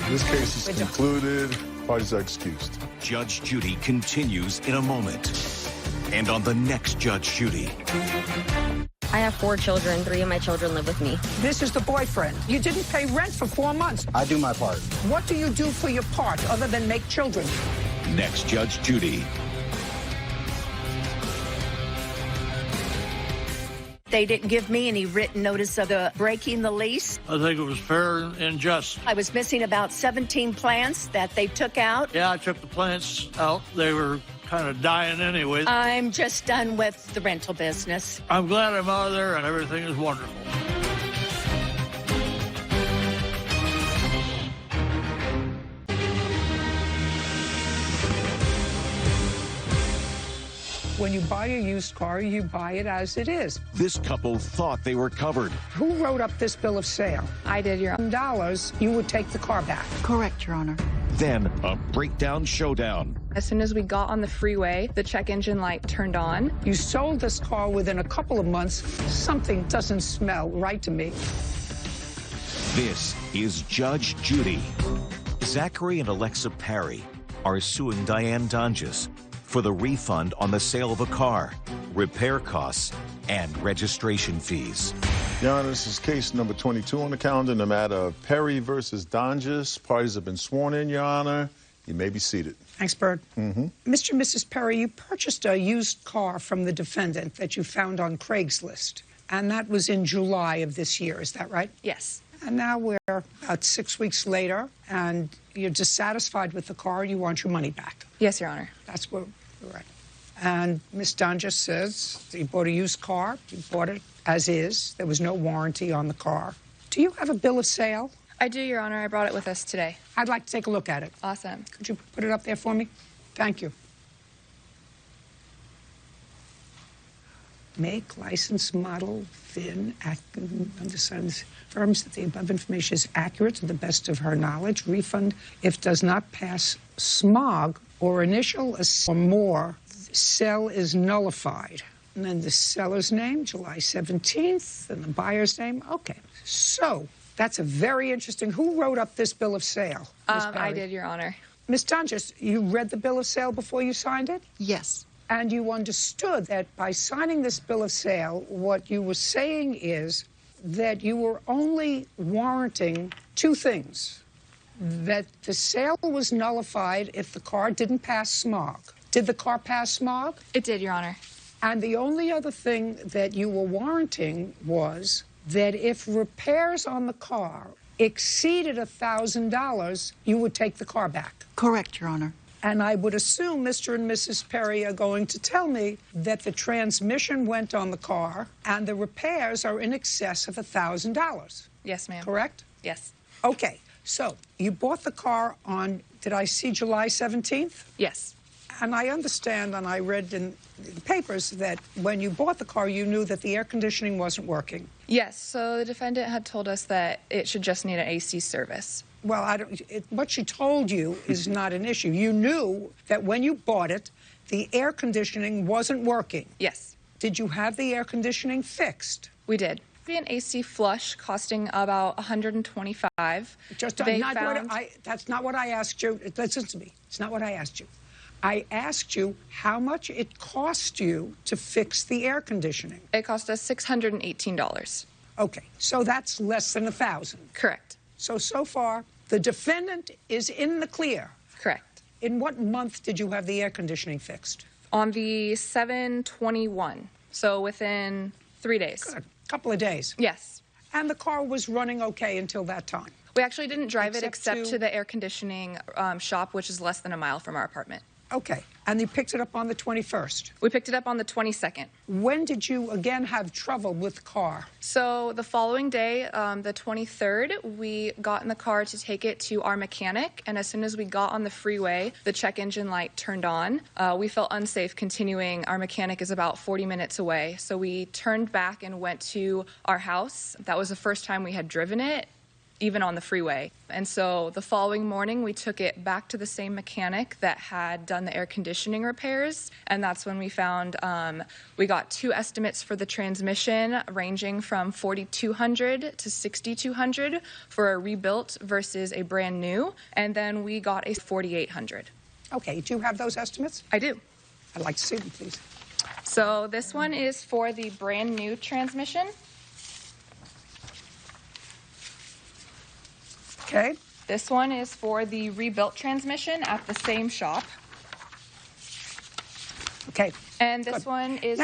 This case is concluded. Parties are excused. Judge Judy continues in a moment. And on the next Judge Judy. I have 4 children. 3 of my children live with me. This is the boyfriend. You didn't pay rent for 4 months. I do my part. What do you do for your part other than make children? Next Judge Judy. They didn't give me any written notice of breaking the lease. I think it was fair and just. I was missing about 17 plants that they took out. Yeah, I took the plants out. They were kind of dying anyway. I'm just done with the rental business. I'm glad I'm out of there and everything is wonderful. When you buy a used car, you buy it as it is. This couple thought they were covered. Who wrote up this bill of sale? I did, Your Honor. $1, you would take the car back. Correct, Your Honor. Then a breakdown showdown. As soon as we got on the freeway, the check engine light turned on. You sold this car within a couple of months. Something doesn't smell right to me. This is Judge Judy. Zachary and Alexa Parry are suing Diane Donges for the refund on the sale of a car, repair costs, and registration fees. Your Honor, this is case number 22 on the calendar in the matter of Perry versus Donges. Parties have been sworn in, Your Honor. You may be seated. Thanks, Bird. Mm-hmm. Mr. and Mrs. Perry, you purchased a used car from the defendant that you found on Craigslist, and that was in July of this year. Is that right? Yes. And now we're about 6 weeks later, and you're dissatisfied with the car. You want your money back. Yes, Your Honor. That's where we're at. And Ms. Donges says you bought a used car. You bought it as is. There was no warranty on the car. Do you have a bill of sale? I do, Your Honor. I brought it with us today. I'd like to take a look at it. Awesome. Could you put it up there for me? Thank you. Make, license, model, VIN, undersigned firms that the above information is accurate to the best of her knowledge. Refund if does not pass SMOG or initial or more. Sell is nullified. And then the seller's name, July 17th, and the buyer's name. Okay. So that's a very interesting. Who wrote up this bill of sale? I did, Your Honor. Ms. Donges, you read the bill of sale before you signed it? Yes. And you understood that by signing this bill of sale, what you were saying is that you were only warranting two things. That the sale was nullified if the car didn't pass SMOG. Did the car pass SMOG? It did, Your Honor. And the only other thing that you were warranting was that if repairs on the car exceeded $1,000, you would take the car back. Correct, Your Honor. And I would assume Mr. and Mrs. Perry are going to tell me that the transmission went on the car and the repairs are in excess of $1,000. Yes, ma'am. Correct? Yes. Okay. So you bought the car on, did I see July 17th? Yes. And I understand, and I read in the papers, that when you bought the car, you knew that the air conditioning wasn't working. Yes, so the defendant had told us that it should just need an AC service. Well, what she told you is not an issue. You knew that when you bought it, the air conditioning wasn't working. Yes. Did you have the air conditioning fixed? We did. An AC flush costing about $125. That's not what I asked you. Listen to me. It's not what I asked you. I asked you how much it cost you to fix the air conditioning. It cost us $618. Okay, so that's less than $1,000. Correct. So far, the defendant is in the clear. Correct. In what month did you have the air conditioning fixed? On the 7/21, so within 3 days. Good. Couple of days. Yes. And the car was running okay until that time? We actually didn't drive it except to the air conditioning shop, which is less than a mile from our apartment. Okay. And you picked it up on the 21st? We picked it up on the 22nd. When did you again have trouble with the car? So the following day, the 23rd, we got in the car to take it to our mechanic. And as soon as we got on the freeway, the check engine light turned on. We felt unsafe continuing. Our mechanic is about 40 minutes away. So we turned back and went to our house. That was the first time we had driven it, even on the freeway. And so the following morning, we took it back to the same mechanic that had done the air conditioning repairs. And that's when we found, we got two estimates for the transmission ranging from $4,200 to $6,200 for a rebuilt versus a brand new. And then we got a $4,800. Okay, do you have those estimates? I do. I'd like to see them, please. So this one is for the brand new transmission. Okay. This one is for the rebuilt transmission at the same shop. Okay. And this one is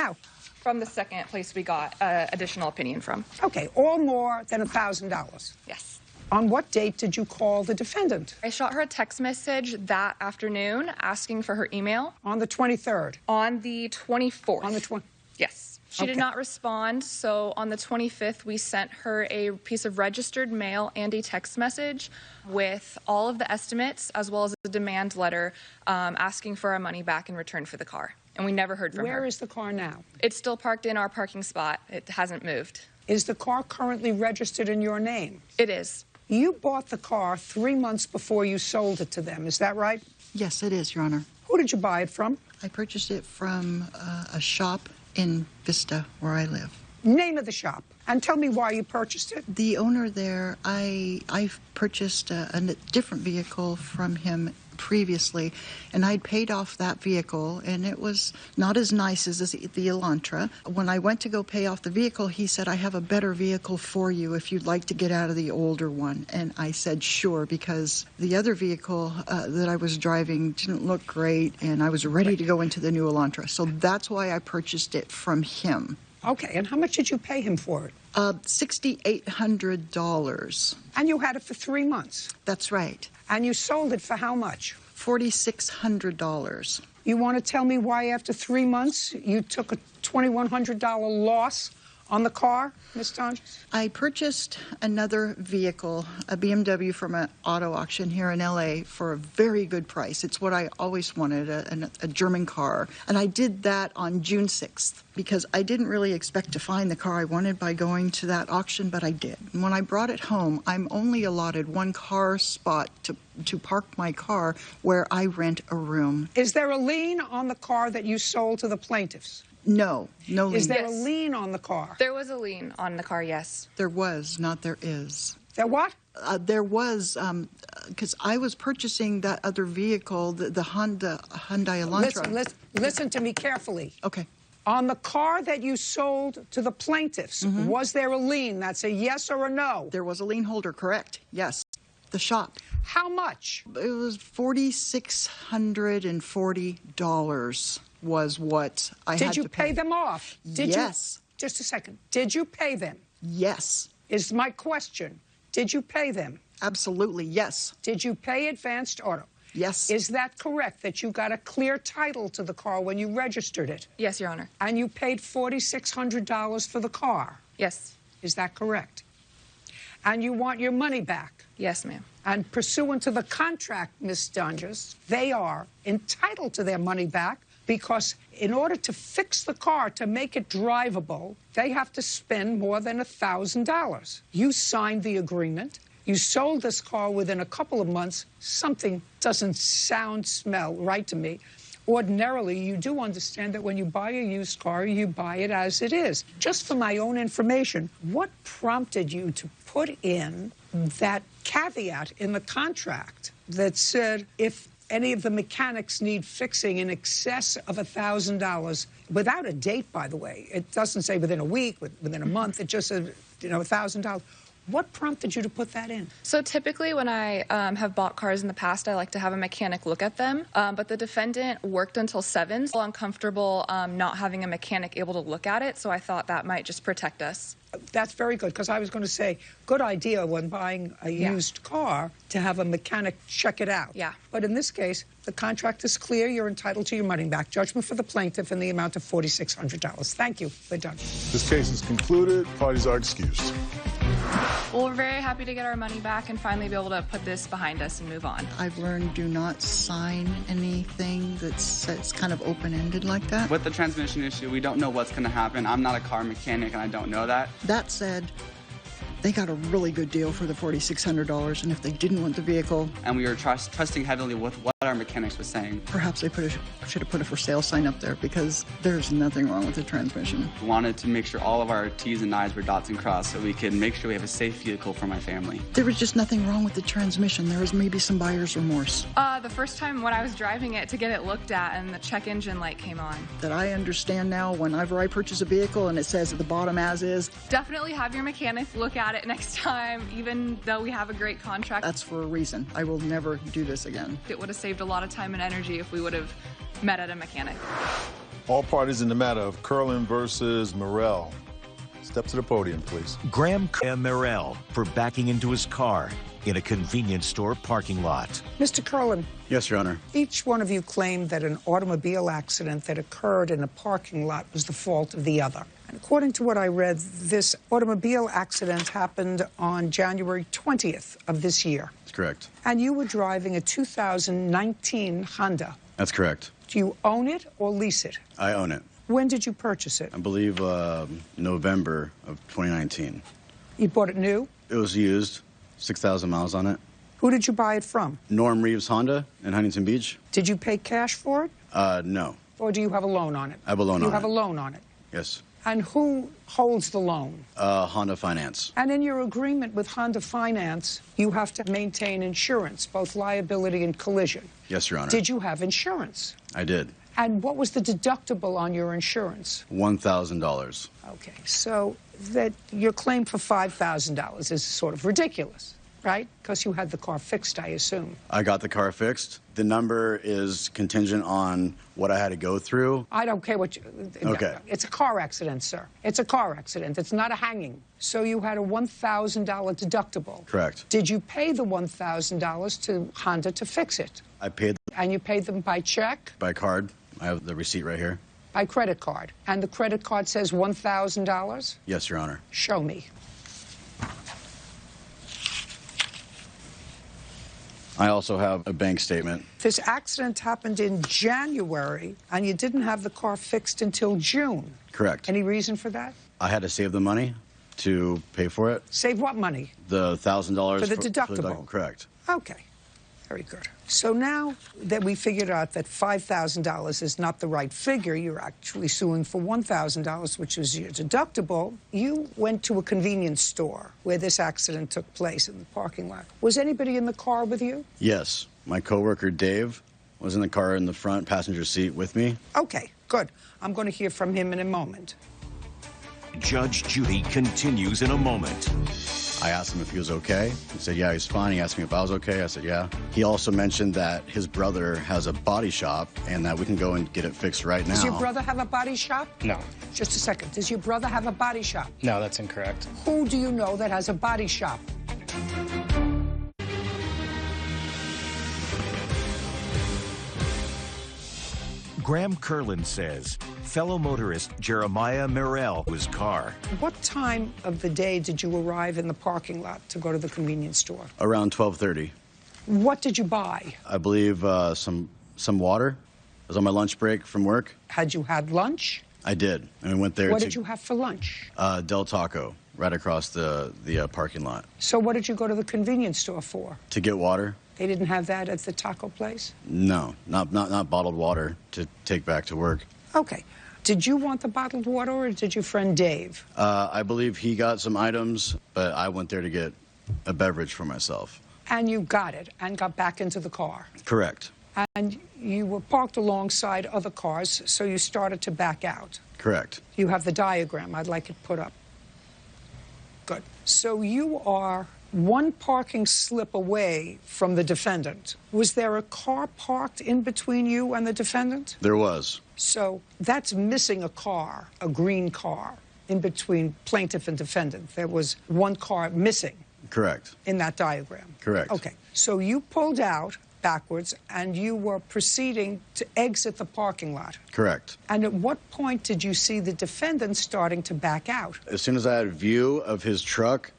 from the second place we got additional opinion from. Okay, all more than $1,000. Yes. On what date did you call the defendant? I shot her a text message that afternoon asking for her email. On the 23rd? On the 24th. On the 20th? Yes. She did not respond, so on the 25th, we sent her a piece of registered mail and a text message with all of the estimates, as well as a demand letter asking for our money back in return for the car. And we never heard from her. Where is the car now? It's still parked in our parking spot. It hasn't moved. Is the car currently registered in your name? It is. You bought the car 3 months before you sold it to them, is that right? Yes, it is, Your Honor. Who did you buy it from? I purchased it from a shop in Vista, where I live. Name of the shop, and tell me why you purchased it. The owner there, I purchased a different vehicle from him previously, and I'd paid off that vehicle, and it was not as nice as the Elantra. When I went to go pay off the vehicle, he said, I have a better vehicle for you if you'd like to get out of the older one. And I said, sure, because the other vehicle that I was driving didn't look great, and I was ready to go into the new Elantra. So that's why I purchased it from him. Okay, and how much did you pay him for it? $6,800. And you had it for 3 months? That's right. And you sold it for how much? $4,600. You want to tell me why after 3 months you took a $2,100 loss on the car, Ms. Donges? I purchased another vehicle, a BMW from an auto auction here in LA for a very good price. It's what I always wanted, a German car. And I did that on June 6th because I didn't really expect to find the car I wanted by going to that auction, but I did. And when I brought it home, I'm only allotted one car spot to park my car where I rent a room. Is there a lien on the car that you sold to the plaintiffs? No lien. Is there a lien on the car? There was a lien on the car, yes. There was, not there is. There what? There was, because I was purchasing that other vehicle, the Hyundai Elantra. Listen to me carefully. Okay. On the car that you sold to the plaintiffs, was there a lien? That's a yes or a no? There was a lien holder, correct. Yes. The shop. How much? It was $4,640 was what I had to pay. Did you pay them off? Yes. Just a second. Did you pay them? Yes. Is my question. Did you pay them? Absolutely, yes. Did you pay advanced auto? Yes. Is that correct, that you got a clear title to the car when you registered it? Yes, Your Honor. And you paid $4,600 for the car? Yes. Is that correct? And you want your money back? Yes, ma'am. And pursuant to the contract, Ms. Donges, they are entitled to their money back because in order to fix the car, to make it drivable, they have to spend more than $1,000. You signed the agreement. You sold this car within a couple of months. Something doesn't smell right to me. Ordinarily, you do understand that when you buy a used car, you buy it as it is. Just for my own information, what prompted you to put in that caveat in the contract that said if any of the mechanics need fixing in excess of $1,000, without a date, by the way? It doesn't say within a week, within a month. It just says, $1,000. What prompted you to put that in? So typically when I have bought cars in the past, I like to have a mechanic look at them. But the defendant worked until 7, so I'm comfortable not having a mechanic able to look at it, so I thought that might just protect us. That's very good, because I was going to say, good idea when buying a used car to have a mechanic check it out. Yeah. But in this case, the contract is clear. You're entitled to your money back. Judgment for the plaintiff in the amount of $4,600. Thank you. We're done. This case is concluded. Parties are excused. Well, we're very happy to get our money back and finally be able to put this behind us and move on. I've learned do not sign anything that's kind of open-ended like that. With the transmission issue, we don't know what's going to happen. I'm not a car mechanic, and I don't know that. That said, they got a really good deal for the $4,600, and if they didn't want the vehicle... And we were trusting heavily with what our mechanics was saying. Perhaps they should have put a for sale sign up there, because there's nothing wrong with the transmission. We wanted to make sure all of our T's and I's were dots and crossed so we could make sure we have a safe vehicle for my family. There was just nothing wrong with the transmission. There was maybe some buyer's remorse. The first time when I was driving it to get it looked at and the check engine light came on. That I understand now, whenever I purchase a vehicle and it says at the bottom as is. Definitely have your mechanic look at it next time, even though we have a great contract. That's for a reason. I will never do this again. It would have saved a lot of time and energy if we would have met at a mechanic. All parties in the matter of Curlin versus Morrell. Step to the podium, please. Graham Morrell for backing into his car in a convenience store parking lot. Mr. Curlin. Yes, Your Honor. Each one of you claimed that an automobile accident that occurred in a parking lot was the fault of the other. And according to what I read, this automobile accident happened on January 20th of this year. That's correct. And you were driving a 2019 Honda. That's correct. Do you own it or lease it? I own it. When did you purchase it? I believe November of 2019. You bought it new? It was used, 6,000 miles on it. Who did you buy it from? Norm Reeves Honda in Huntington Beach. Did you pay cash for it? No. Or do you have a loan on it? I have a loan on it. You have a loan on it? Yes. And who holds the loan? Honda Finance. And in your agreement with Honda Finance, you have to maintain insurance, both liability and collision. Yes, Your Honor. Did you have insurance? I did. And what was the deductible on your insurance? $1,000. Okay, so that your claim for $5,000 is sort of ridiculous, right? Because you had the car fixed, I assume. I got the car fixed. The number is contingent on what I had to go through. I don't care what you... Okay. It's a car accident, sir. It's a car accident. It's not a hanging. So you had a $1,000 deductible. Correct. Did you pay the $1,000 to Honda to fix it? I paid And you paid them by check? by card. I have the receipt right here. By credit card. And the credit card says $1,000? Yes, Your Honor. Show me. I also have a bank statement. This accident happened in January, and you didn't have the car fixed until June. Correct. Any reason for that? I had to save the money to pay for it. Save what money? The $1,000 For the deductible. Correct. Okay. Very good. So now that we figured out that $5,000 is not the right figure, you're actually suing for $1,000, which is your deductible. You went to a convenience store where this accident took place in the parking lot. Was anybody in the car with you? Yes. My coworker, Dave, was in the car in the front passenger seat with me. Okay, good. I'm going to hear from him in a moment. Judge Judy continues in a moment. I asked him if he was okay. He said, yeah, he's fine. He asked me if I was okay. I said, yeah. He also mentioned that his brother has a body shop and that we can go and get it fixed right now. Does your brother have a body shop? No. Just a second. Does your brother have a body shop? No, that's incorrect. Who do you know that has a body shop? Graham Curlin says fellow motorist Jeremiah Morrell was car. What time of the day did you arrive in the parking lot to go to the convenience store? Around 12:30. What did you buy? I believe some water. I was on my lunch break from work. Had you had lunch? I did. And we went there What did you have for lunch? Del Taco, right across the parking lot. So what did you go to the convenience store for? To get water. They didn't have that at the taco place? No, not bottled water to take back to work. Okay. Did you want the bottled water, or did your friend Dave? I believe he got some items, but I went there to get a beverage for myself. And you got it and got back into the car? Correct. And you were parked alongside other cars, so you started to back out? Correct. You have the diagram. I'd like it put up. Good. So you are one parking slip away from the defendant. Was there a car parked in between you and the defendant? There was. So that's missing a car, a green car, in between plaintiff and defendant. There was one car missing. Correct. In that diagram. Correct. Okay. So you pulled out backwards and you were proceeding to exit the parking lot. Correct. And at what point did you see the defendant starting to back out? As soon as I had a view of his truck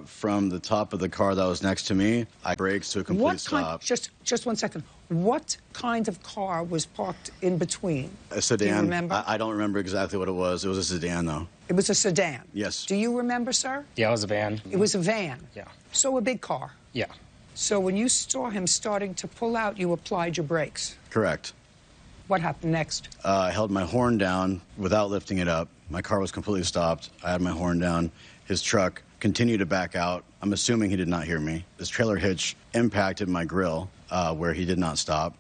from the top of the car that was next to me, I braked to a complete stop. Just 1 second. What kind of car was parked in between? A sedan. Do you remember? I don't remember exactly what it was. It was a sedan, though. It was a sedan? Yes. Do you remember, sir? Yeah, it was a van. It was a van? Yeah. So a big car? Yeah. So when you saw him starting to pull out, you applied your brakes? Correct. What happened next? I held my horn down without lifting it up. My car was completely stopped. I had my horn down. His truck continued to back out. I'm assuming he did not hear me. His trailer hitch impacted my grill where he did not stop.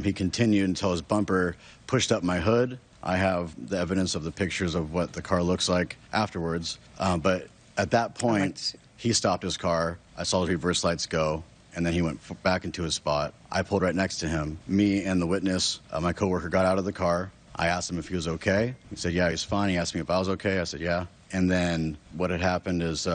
He continued until his bumper pushed up my hood. I have the evidence of the pictures of what the car looks like afterwards. But at that point, he stopped his car. I saw his reverse lights go, and then he went back into his spot. I pulled right next to him. Me and the witness, my coworker, got out of the car. I asked him if he was okay. He said, yeah, he's fine. He asked me if I was okay. I said, yeah. And then what had happened is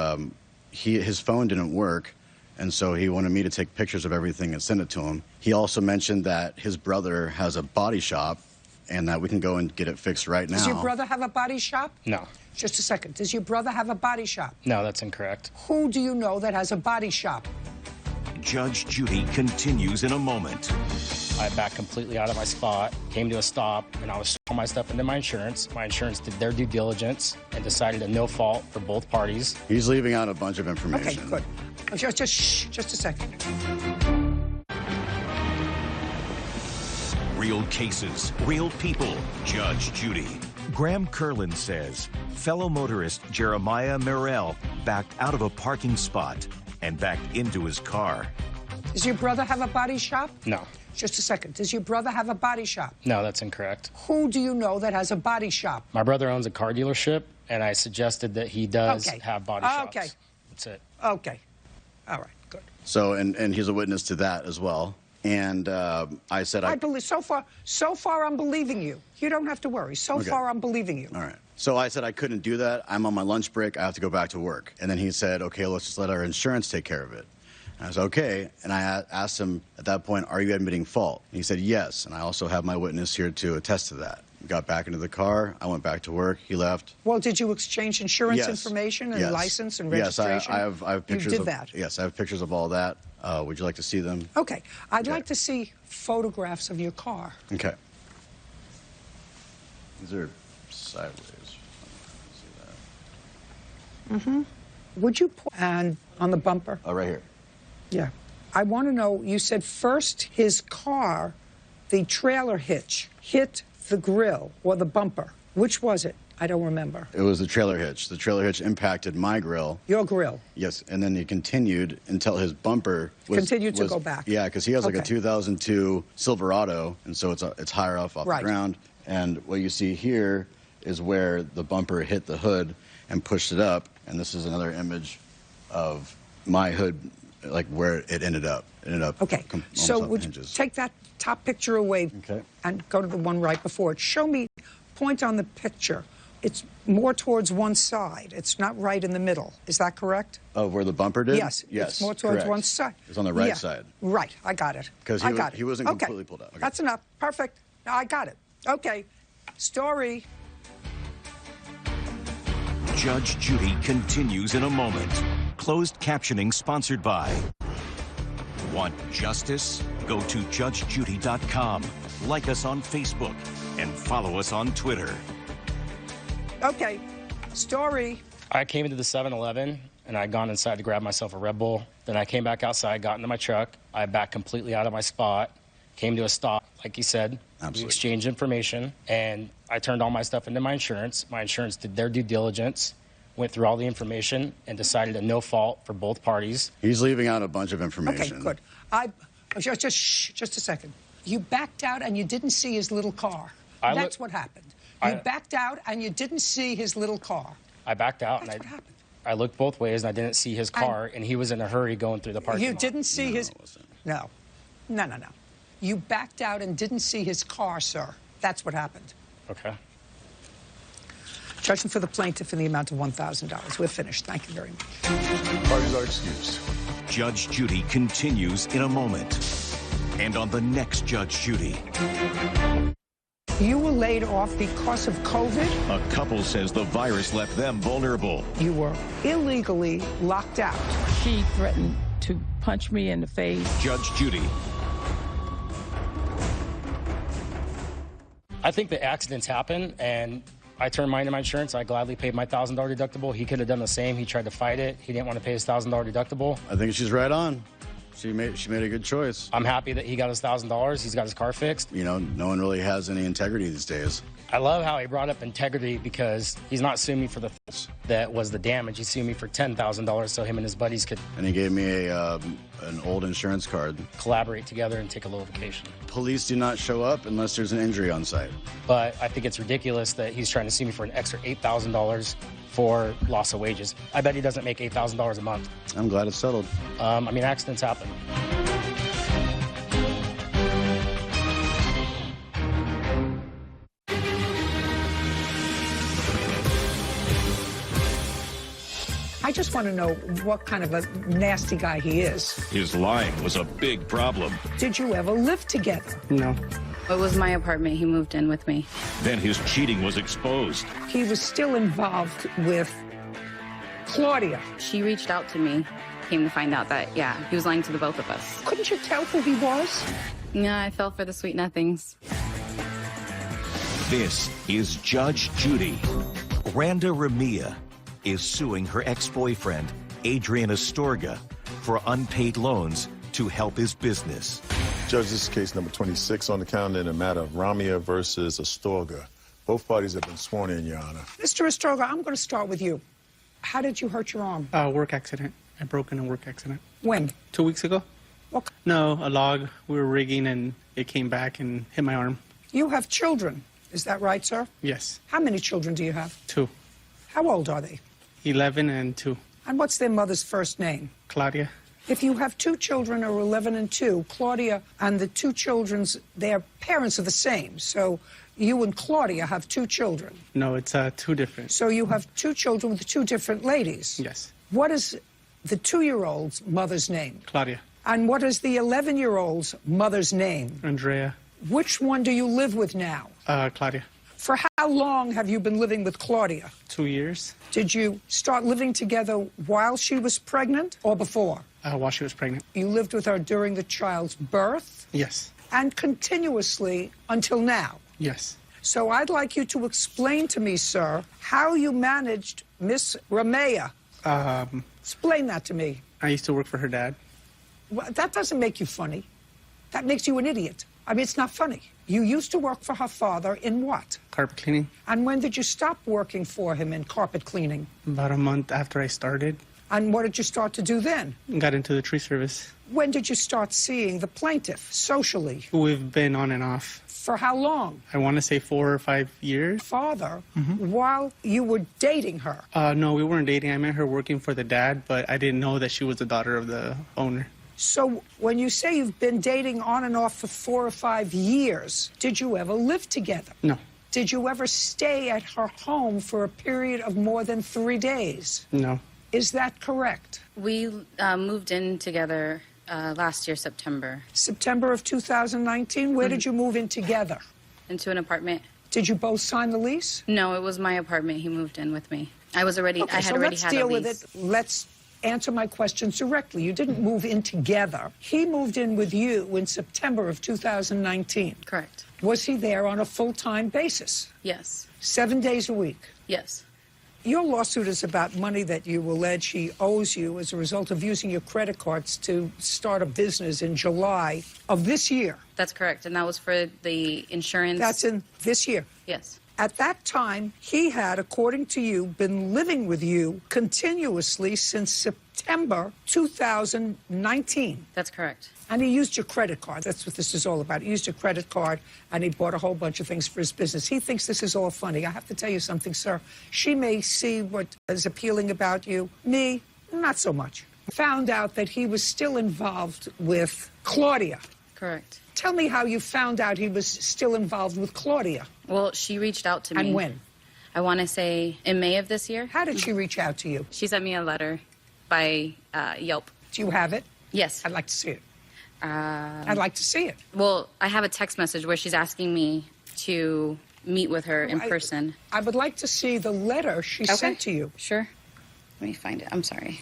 his phone didn't work, and so he wanted me to take pictures of everything and send it to him. He also mentioned that his brother has a body shop and that we can go and get it fixed right now. Does your brother have a body shop? No. Just a second. Does your brother have a body shop? No, that's incorrect. Who do you know that has a body shop? Judge Judy continues in a moment. I backed completely out of my spot, came to a stop, and I was throwing my stuff into my insurance. My insurance did their due diligence and decided a no fault for both parties. He's leaving out a bunch of information. Okay, good. Just a second. Real cases, real people. Judge Judy. Graham Curlin says fellow motorist Jeremiah Morrell backed out of a parking spot and backed into his car. Does your brother have a body shop? No. Just a second. Does your brother have a body shop? No, that's incorrect. Who do you know that has a body shop? My brother owns a car dealership, and I suggested that he does have body shops. Okay. That's it. Okay. All right, good. So, and he's a witness to that as well. And I said I believe, so far I'm believing you. You don't have to worry. So far I'm believing you. All right. So I said I couldn't do that. I'm on my lunch break. I have to go back to work. And then he said, okay, let's just let our insurance take care of it. And I was okay. And I asked him at that point, are you admitting fault? And he said, yes. And I also have my witness here to attest to that. We got back into the car. I went back to work. He left. Well, did you exchange insurance Yes. information and Yes. license and Yes, registration? I have pictures You did of that? Yes, I have pictures of all that. Would you like to see them? Okay. I'd like to see photographs of your car. Okay. These are sideways. Mm-hmm. Would you put and on the bumper? Oh, right here. Yeah. I want to know, you said first his car, the trailer hitch, hit the grill or the bumper. Which was it? I don't remember. It was the trailer hitch. The trailer hitch impacted my grill. Your grill? Yes, and then he continued until his bumper was... Continued to go back. Yeah, because he has like a Okay. 2002 Silverado, and so it's higher off Right. the ground. And what you see here is where the bumper hit the hood and pushed it up. And this is another image of my hood, like where it ended up. It ended up Okay. So almost off would the you hinges. take that top picture away and go to the one right before it? Show me, point on the picture. It's more towards one side. It's not right in the middle. Is that correct? Of where the bumper did? Yes. Yes, It's more towards correct. one side. It's on the right Yeah. side. Right. I got it. 'Cause I got it. he wasn't Okay. completely pulled out. Okay. That's enough. Perfect. No, I got it. Okay. Story. Judge Judy continues in a moment. Closed captioning sponsored by. Want justice? Go to judgejudy.com. Like us on Facebook and follow us on Twitter. Okay. Story. I came into the 7-Eleven, and I'd gone inside to grab myself a Red Bull. Then I came back outside, got into my truck. I backed completely out of my spot, came to a stop, like you said. Absolutely. We exchanged information, and I turned all my stuff into my insurance. My insurance did their due diligence, went through all the information, and decided a no fault for both parties. He's leaving out a bunch of information. Okay, good. Just a second. You backed out and you didn't see his little car. That's what happened. You backed out and you didn't see his little car. I backed out, and I looked both ways, and I didn't see his car, and he was in a hurry going through the parking lot. You didn't see his... No. No. You backed out and didn't see his car, sir. That's what happened. Okay. Judgment for the plaintiff in the amount of $1,000. We're finished. Thank you very much. Parties are excused. Judge Judy continues in a moment. And on the next Judge Judy. You were laid off because of COVID. A couple says the virus left them vulnerable. You were illegally locked out. She threatened to punch me in the face. Judge Judy. I think the accidents happen, and I turned mine into my insurance. I gladly paid my $1,000 deductible. He could have done the same. He tried to fight it. He didn't want to pay his $1,000 deductible. I think she's right on. She made a good choice. I'm happy that he got his $1,000. He's got his car fixed. You know, no one really has any integrity these days. I love how he brought up integrity because he's not suing me for the that was the damage. He sued me for $10,000 so him and his buddies could... And he gave me an old insurance card. Collaborate together and take a little vacation. Police do not show up unless there's an injury on site. But I think it's ridiculous that he's trying to sue me for an extra $8,000 for loss of wages. I bet he doesn't make $8,000 a month. I'm glad it's settled. I mean, accidents happen. I just want to know what kind of a nasty guy he is. His lying was a big problem. Did you ever live together? No. It was my apartment. He moved in with me. Then his cheating was exposed. He was still involved with Claudia. She reached out to me. Came to find out that, yeah, he was lying to the both of us. Couldn't you tell who he was? Yeah, I fell for the sweet nothings. This is Judge Judy. Randa Ramia is suing her ex-boyfriend, Adrian Astorga, for unpaid loans to help his business. Judge, this is case number 26 on the calendar in the matter of Ramia versus Astorga. Both parties have been sworn in, Your Honor. Mr. Astorga, I'm going to start with you. How did you hurt your arm? Work accident. I broke in a work accident. When? 2 weeks ago. No, a log. We were rigging and it came back and hit my arm. You have children, is that right, sir? Yes. How many children do you have? 2. How old are they? 11 and 2. And what's their mother's first name? Claudia. If you have 2 children who are 11 and 2, Claudia and the 2 children's, their parents are the same. So you and Claudia have 2 children. No, it's 2 different. So you have 2 children with 2 different ladies. Yes. What is the 2-year-old's mother's name? Claudia. And what is the 11-year-old's mother's name? Andrea. Which one do you live with now? Claudia. For how long have you been living with Claudia? 2 years. Did you start living together while she was pregnant or before? While she was pregnant. You lived with her during the child's birth? Yes. And continuously until now? Yes. So I'd like you to explain to me, sir, how you managed Miss Ramea. Explain that to me. I used to work for her dad. Well, that doesn't make you funny. That makes you an idiot. I mean, it's not funny. You used to work for her father in what? Carpet cleaning. And when did you stop working for him in carpet cleaning? About a month after I started. And what did you start to do then? Got into the tree service. When did you start seeing the plaintiff socially? We've been on and off. For how long? I want to say 4 or 5 years. Father, while you were dating her? No, we weren't dating. I met her working for the dad, but I didn't know that she was the daughter of the owner. So when you say you've been dating on and off for 4 or 5 years, did you ever live together? No. Did you ever stay at her home for a period of more than 3 days? No. Is that correct? We moved in together last year, September. September of 2019? Where did you move in together? Into an apartment. Did you both sign the lease? No, it was my apartment. He moved in with me. I had already had a lease. Let's deal with it. Let's answer my questions directly. You didn't move in together. He moved in with you in September of 2019. Correct. Was he there on a full-time basis? Yes. 7 days a week? Yes. Your lawsuit is about money that you allege he owes you as a result of using your credit cards to start a business in July of this year. That's correct, and that was for the insurance. That's in this year? Yes. At that time, he had, according to you, been living with you continuously since September 2019. That's correct. And he used your credit card. That's what this is all about. He used your credit card, and he bought a whole bunch of things for his business. He thinks this is all funny. I have to tell you something, sir. She may see what is appealing about you. Me, not so much. Found out that he was still involved with Claudia. Correct. Tell me how you found out he was still involved with Claudia. Well, she reached out to me. And when? I want to say in May of this year. How did she reach out to you? She sent me a letter by Yelp. Do you have it? Yes. I'd like to see it. I'd like to see it. Well, I have a text message where she's asking me to meet with her in person. I would like to see the letter she sent to you. Sure. Let me find it. I'm sorry.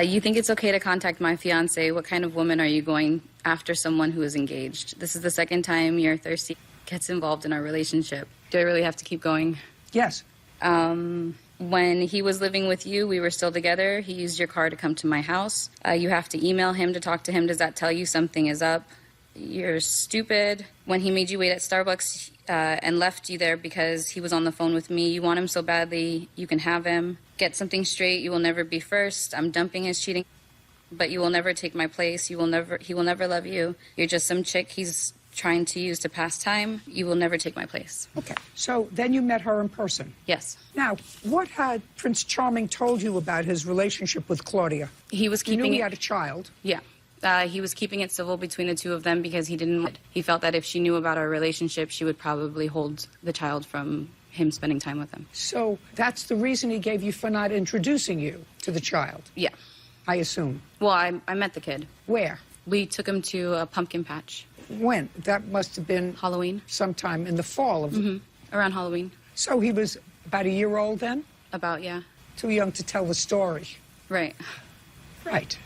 You think it's okay to contact my fiance? What kind of woman are you going after someone who is engaged? This is the second time your thirsty gets involved in our relationship. Do I really have to keep going? Yes. When he was living with you, we were still together. He used your car to come to my house. You have to email him to talk to him. Does that tell you something is up? You're stupid. When he made you wait at Starbucks and left you there because he was on the phone with me, you want him so badly, you can have him. Get something straight. You will never be first. I'm dumping his cheating, but you will never take my place. He will never love you. You're just some chick he's trying to use to pass time. You will never take my place. Okay. So then you met her in person? Yes. Now, what had Prince Charming told you about his relationship with Claudia? He was keeping You knew he it- had a child. Yeah. He was keeping it civil between the two of them because he felt that if she knew about our relationship, she would probably hold the child from him spending time with him. So that's the reason he gave you for not introducing you to the child? Yeah. I assume. Well, I met the kid. Where? We took him to a pumpkin patch. When? That must have been... Halloween. Sometime in the fall of... Around Halloween. So he was about a year old then? About, yeah. Too young to tell the story. Right. Right.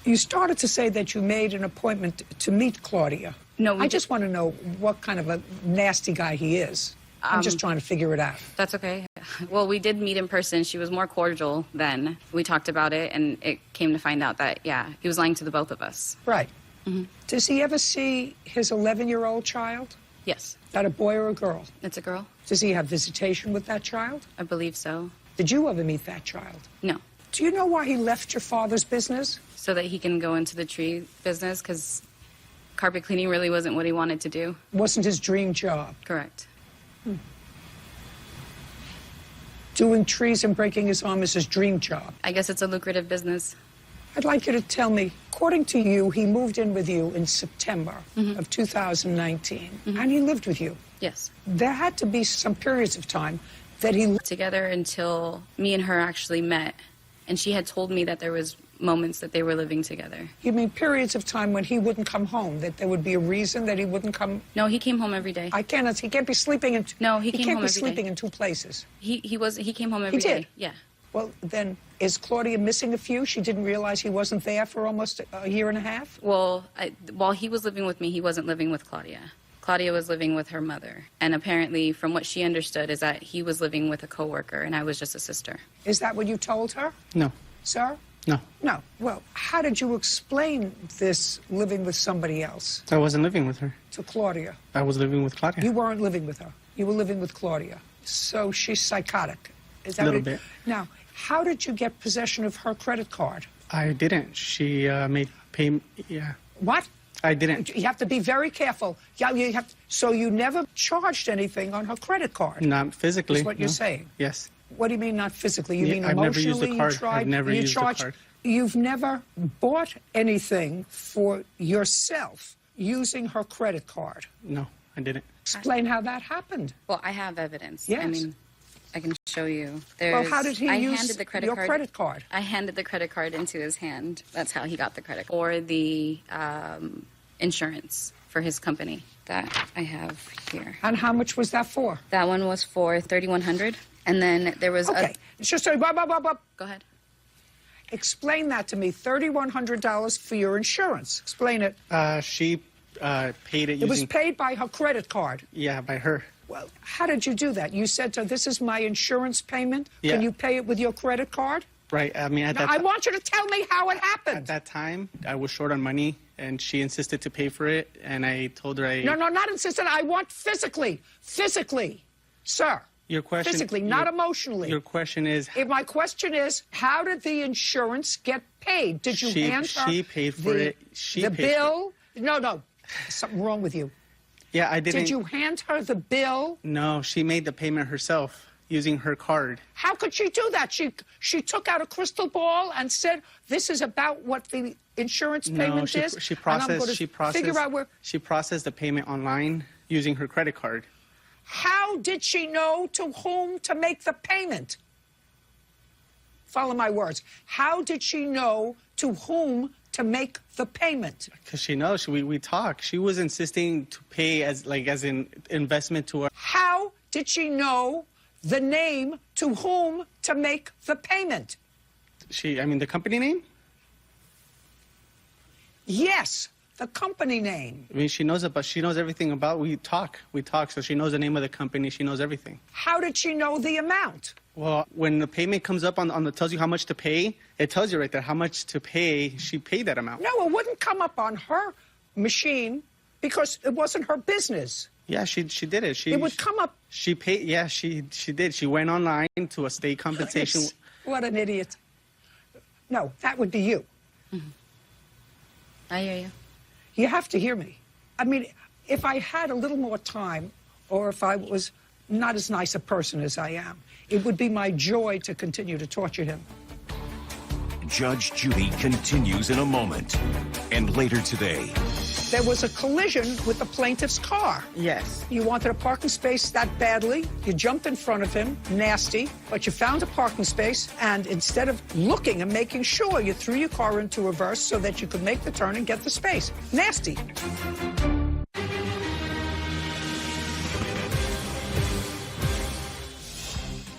You started to say that you made an appointment to meet Claudia. No, I just want to know what kind of a nasty guy he is. I'm just trying to figure it out. That's okay. Well, we did meet in person. She was more cordial then. We talked about it, and it came to find out that, yeah, he was lying to the both of us. Right. Does he ever see his 11-year-old child? Yes. Is that a boy or a girl? It's a girl. Does he have visitation with that child? I believe so. Did you ever meet that child? No. Do you know why he left your father's business? So that he can go into the tree business, because carpet cleaning really wasn't what he wanted to do. Wasn't his dream job? Correct. Doing trees and breaking his arm is his dream job. I guess it's a lucrative business. I'd like you to tell me, according to you, he moved in with you in September of 2019, and he lived with you. Yes. There had to be some periods of time that he lived together until me and her actually met, and she had told me that there was moments that they were living together. You mean periods of time when he wouldn't come home, that there would be a reason that he wouldn't come? No, he came home every day. He can't be sleeping in. No, he came can't home be every sleeping day. in two places. He came home every He did? day. Yeah. Well, then, is Claudia missing a few? She didn't realize he wasn't there for almost a year and a half? Well, while he was living with me, he wasn't living with Claudia. Claudia was living with her mother. And apparently, from what she understood, is that he was living with a coworker, and I was just a sister. Is that what you told her? No. Sir? No. No. Well, how did you explain this living with somebody else? I wasn't living with her. To Claudia? I was living with Claudia. You weren't living with her. You were living with Claudia. So she's psychotic. Is that A little what bit. Now, how did you get possession of her credit card? I didn't. She made payment. Yeah. What? I didn't. You have to be very careful. Yeah, so you never charged anything on her credit card? Not physically. Is what you're saying? Yes. What do you mean not physically? You mean I've emotionally? never used the card. You tried, I've never you used the charged, card. You've never bought anything for yourself using her credit card? No, I didn't. Explain how that happened. Well, I have evidence. Yes. I mean, I can show you. Well, how did he use handed the credit your card, credit card? I handed the credit card into his hand. That's how he got the credit. Or the insurance for his company that I have here. And how much was that for? That one was for $3,100. And then there was okay. It's just a... Go ahead. Explain that to me. $3,100 for your insurance. Explain it. She paid it using... It was paid by her credit card. Yeah, by her. Well, how did you do that? You said to her, this is my insurance payment. Yeah. Can you pay it with your credit card? Right. I mean, I want you to tell me how it happened. At that time, I was short on money, and she insisted to pay for it, and I told her No, not insisted. I want physically. Physically. Sir. Your question... Physically, not emotionally. Your question is... My question is, how did the insurance get paid? Did you hand her... She paid for it. The bill? No. There's something wrong with you. Yeah, I didn't... Did you hand her the bill? No, she made the payment herself using her card. How could she do that? She took out a crystal ball and said, this is about what the insurance payment is? She processed the payment online using her credit card. How did she know to whom to make the payment? Follow my words. How did she know to whom to make the payment? Because she knows. We talk. She was insisting to pay as an investment to her. How did she know the name to whom to make the payment? The company name? Yes, the company name. I mean, she knows everything about. We talk, so she knows the name of the company. She knows everything. How did she know the amount? Well, when the payment comes up on the tells you how much to pay, it tells you right there how much to pay. She paid that amount. No, it wouldn't come up on her machine because it wasn't her business. Yeah, she did it. It would come up. She paid. Yeah, she did. She went online to a state compensation. What an idiot. No, that would be you. Mm-hmm. I hear you. You have to hear me. I mean, if I had a little more time, or if I was not as nice a person as I am, it would be my joy to continue to torture him. Judge Judy continues in a moment. And later today... There was a collision with the plaintiff's car. Yes. You wanted a parking space that badly. You jumped in front of him, nasty, but you found a parking space, and instead of looking and making sure, you threw your car into reverse so that you could make the turn and get the space. Nasty.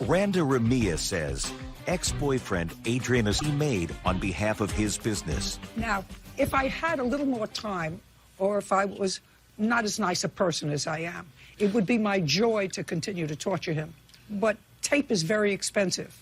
Randa Ramia says ex-boyfriend Adrian is made on behalf of his business. Now, if I had a little more time, or if I was not as nice a person as I am, it would be my joy to continue to torture him. But tape is very expensive,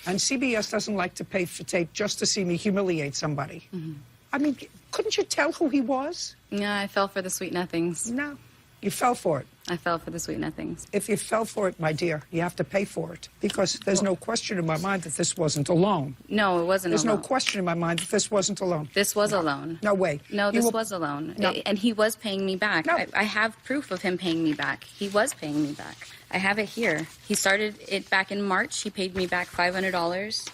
and CBS doesn't like to pay for tape just to see me humiliate somebody. Mm-hmm. I mean, couldn't you tell who he was? Yeah, I fell for the sweet nothings. No, you fell for it. I fell for the sweet nothings. If you fell for it, my dear, you have to pay for it. Because there's no question in my mind that this wasn't a loan. No, it wasn't There's a loan. no question in my mind that this wasn't a loan. This was a loan. No way. No, this was a loan. No. And he was paying me back. No. I have proof of him paying me back. He was paying me back. I have it here. He started it back in March. He paid me back $500.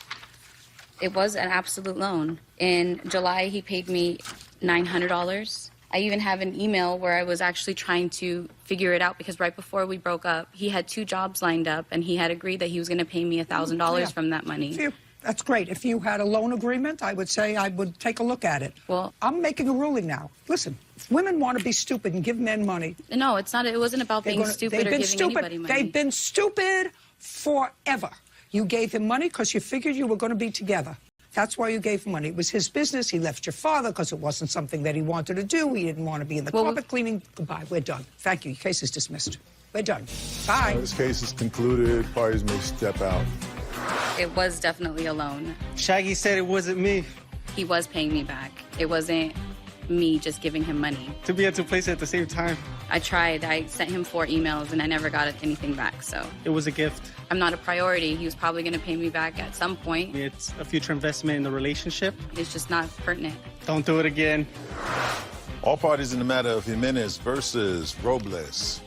It was an absolute loan. In July, he paid me $900. I even have an email where I was actually trying to figure it out because right before we broke up, he had 2 jobs lined up and he had agreed that he was going to pay me $1,000 from that money. That's great. If you had a loan agreement, I would say I would take a look at it. Well, I'm making a ruling now. Listen, if women want to be stupid and give men money. No, it's not. It wasn't about being stupid or giving anybody money. They've been stupid forever. You gave him money because you figured you were going to be together. That's why you gave him money. It was his business. He left your father because it wasn't something that he wanted to do. He didn't want to be in the carpet cleaning. Goodbye. We're done. Thank you. Your case is dismissed. We're done. Bye. This case is concluded. Parties may step out. It was definitely a loan. Shaggy said it wasn't me. He was paying me back. It wasn't me just giving him money. To be at 2 places at the same time. I tried. I sent him 4 emails and I never got anything back, so. It was a gift. I'm not a priority. He was probably going to pay me back at some point. It's a future investment in the relationship. It's just not pertinent. Don't do it again. All parties in the matter of Jimenez versus Robles.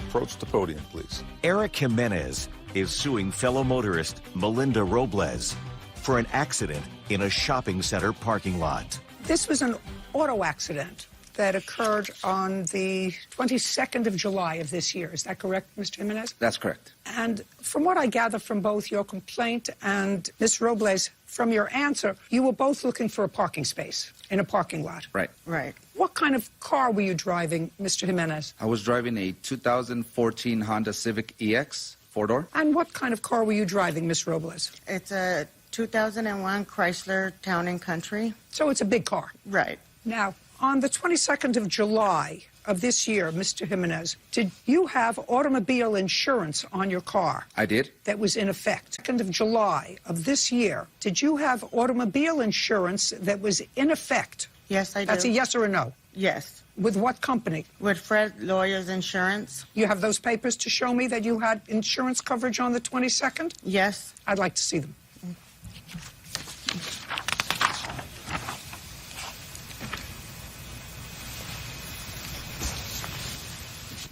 Approach the podium, please. Eric Jimenez is suing fellow motorist Melinda Robles for an accident in a shopping center parking lot. This was an auto accident that occurred on the 22nd of July of this year. Is that correct, Mr. Jimenez? That's correct. And from what I gather from both your complaint and Ms. Robles, from your answer, you were both looking for a parking space in a parking lot. Right. Right. What kind of car were you driving, Mr. Jimenez? I was driving a 2014 Honda Civic EX 4-door. And what kind of car were you driving, Ms. Robles? It's a 2001 Chrysler Town & Country. So it's a big car. Right. Now, on the 22nd of July of this year, Mr. Jimenez, did you have automobile insurance on your car? I did. That was in effect. 2nd of July of this year, did you have automobile insurance that was in effect? Yes, I do. That's a yes or a no? Yes. With what company? With Fred Lawyers Insurance. You have those papers to show me that you had insurance coverage on the 22nd? Yes. I'd like to see them.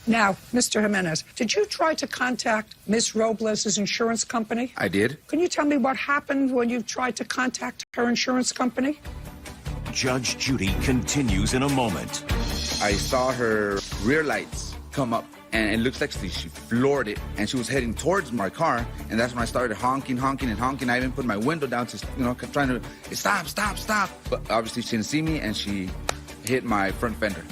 Now, Mr. Jimenez, did you try to contact Ms. Robles' insurance company? I did. Can you tell me what happened when you tried to contact her insurance company? Judge Judy continues in a moment. I saw her rear lights come up, and it looks like she floored it, and she was heading towards my car, and that's when I started honking. I even put my window down to, trying to, stop. But obviously she didn't see me, and she hit my front fender.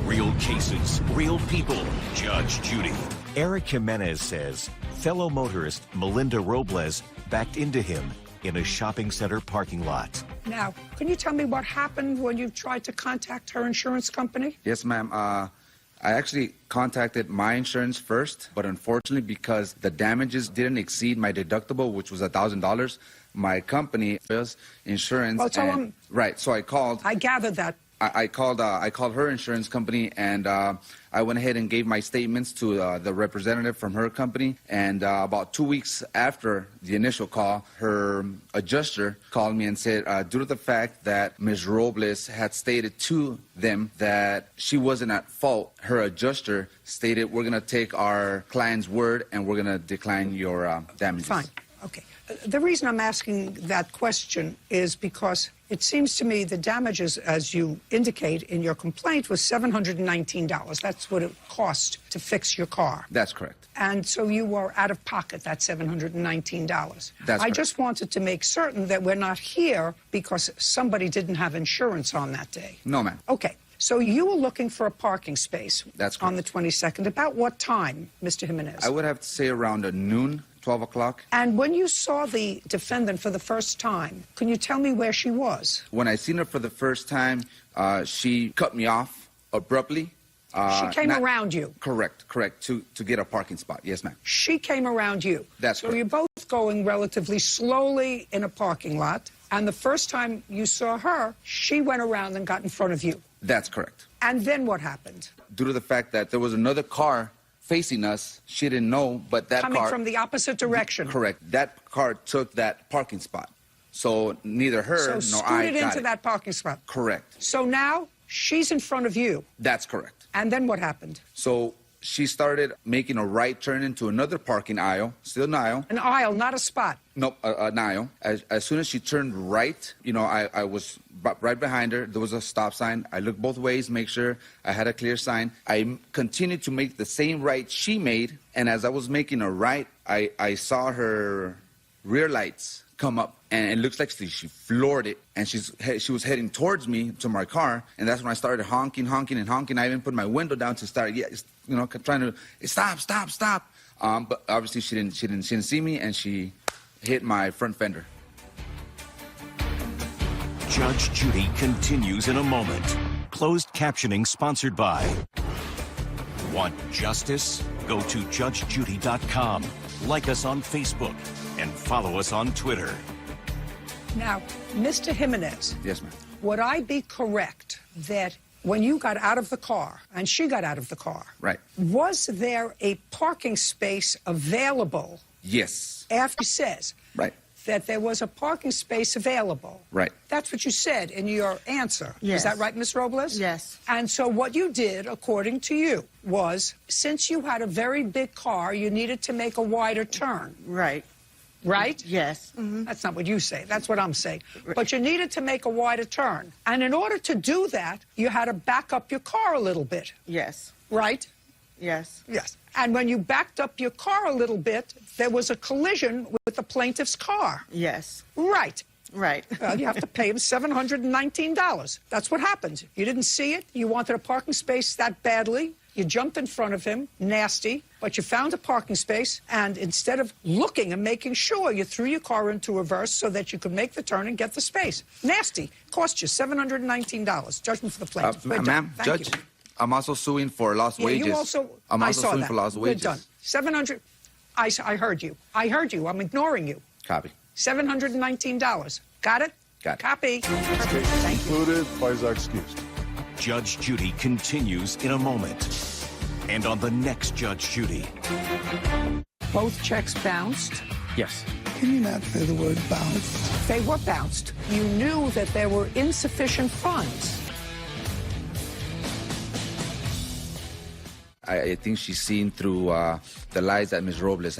Real cases, real people. Judge Judy. Eric Jimenez says fellow motorist Melinda Robles backed into him in a shopping center parking lot. Now, can you tell me what happened when you tried to contact her insurance company? Yes, ma'am. I actually contacted my insurance first, but unfortunately, because the damages didn't exceed my deductible, which was $1,000, my company, insurance. Well, tell them. Right, so I called. I gathered that. I called her insurance company, and I went ahead and gave my statements to the representative from her company. And about 2 weeks after the initial call, her adjuster called me and said, due to the fact that Ms. Robles had stated to them that she wasn't at fault, her adjuster stated, we're going to take our client's word and we're going to decline your damages. Fine. Okay. The reason I'm asking that question is because it seems to me the damages, as you indicate in your complaint, was $719. That's what it cost to fix your car. That's correct. And so you were out of pocket that $719. That's I correct. just wanted to make certain that we're not here because somebody didn't have insurance on that day. No, ma'am. Okay. So you were looking for a parking space. That's correct. On the 22nd. About what time, Mr. Jimenez? I would have to say around noon, 12 o'clock. And when you saw the defendant for the first time, can you tell me where she was? When I seen her for the first time, she cut me off abruptly. She came around you? Correct, to get a parking spot. Yes, ma'am. She came around you? That's correct. So you're both going relatively slowly in a parking lot, And the first time you saw her, she went around and got in front of you. That's correct. And then what happened? Due to the fact that there was another car facing us, she didn't know, but that Coming car... from the opposite direction. Correct. That car took that parking spot. So neither her So nor I scooted got into it. that parking spot. Correct. So now she's in front of you. That's correct. And then what happened? So she started making a right turn into another parking aisle, still an aisle. An aisle, not a spot. Nope, an aisle. As soon as she turned right, I was right behind her. There was a stop sign. I looked both ways, make sure I had a clear sign. I continued to make the same right she made, and as I was making a right, I saw her rear lights come up, and it looks like she floored it, and she was heading towards me to my car, and that's when I started honking. I even put my window down to start, trying to stop. But obviously she didn't see me, and she hit my front fender. Judge Judy continues in a moment. Closed captioning sponsored by. Want justice? Go to judgejudy.com. Like us on Facebook and follow us on Twitter. Now, Mr. Jimenez. Yes, ma'am. Would I be correct that when you got out of the car and she got out of the car, Right. was there a parking space available? Yes. After she says Right. that there was a parking space available. Right. That's what you said in your answer. Yes. Is that right, Ms. Robles? Yes. And so what you did, according to you, was since you had a very big car, you needed to make a wider turn. Right. Right? Yes. That's not what you say. That's what I'm saying. But you needed to make a wider turn. And in order to do that, you had to back up your car a little bit. Yes. Right? Yes. Yes. And when you backed up your car a little bit, there was a collision with the plaintiff's car. Yes. Right. Right. Well, you have to pay him $719. That's what happened. You didn't see it. You wanted a parking space that badly. You jumped in front of him, nasty, but you found a parking space, and instead of looking and making sure, you threw your car into reverse so that you could make the turn and get the space. Nasty. Cost you $719. Judgment for the plaintiff. We're done. Ma'am, Thank Judge, you. I'm also suing for lost wages. You also, I'm I also saw suing that. for lost wages. We're done. 700. I heard you. I heard you. I'm ignoring you. Copy. $719. Got it? Got it. Copy. Perfect. Thank you. Concluded. Parties are excused. Judge Judy continues in a moment. And on the next Judge Judy. Both checks bounced. Yes. Can you not say the word bounced? They were bounced. You knew that there were insufficient funds. I think she's seen through the lies that Ms. Robles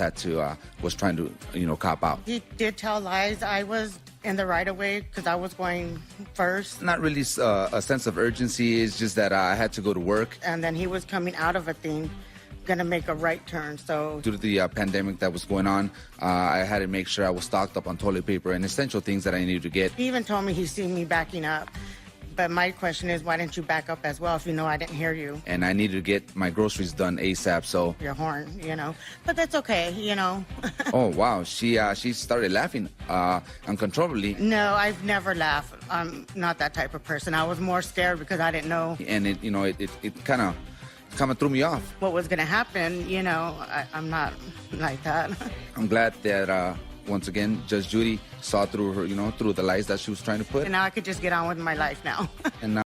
was trying to, cop out. He did tell lies. I was in the right of way because I was going first. Not really a sense of urgency. It's just that I had to go to work. And then he was coming out of a thing, gonna make a right turn. So due to the pandemic that was going on, I had to make sure I was stocked up on toilet paper and essential things that I needed to get. he even told me he's seen me backing up. But my question is, why didn't you back up as well if you know I didn't hear you? And I needed to get my groceries done ASAP, so... Your horn, But that's okay, Oh, wow. She started laughing uncontrollably. No, I've never laughed. I'm not that type of person. I was more scared because I didn't know. And it kind of threw me off. What was going to happen, I'm not like that. I'm glad that... once again, Judge Judy saw through her, through the lies that she was trying to put. And now I could just get on with my life now. And now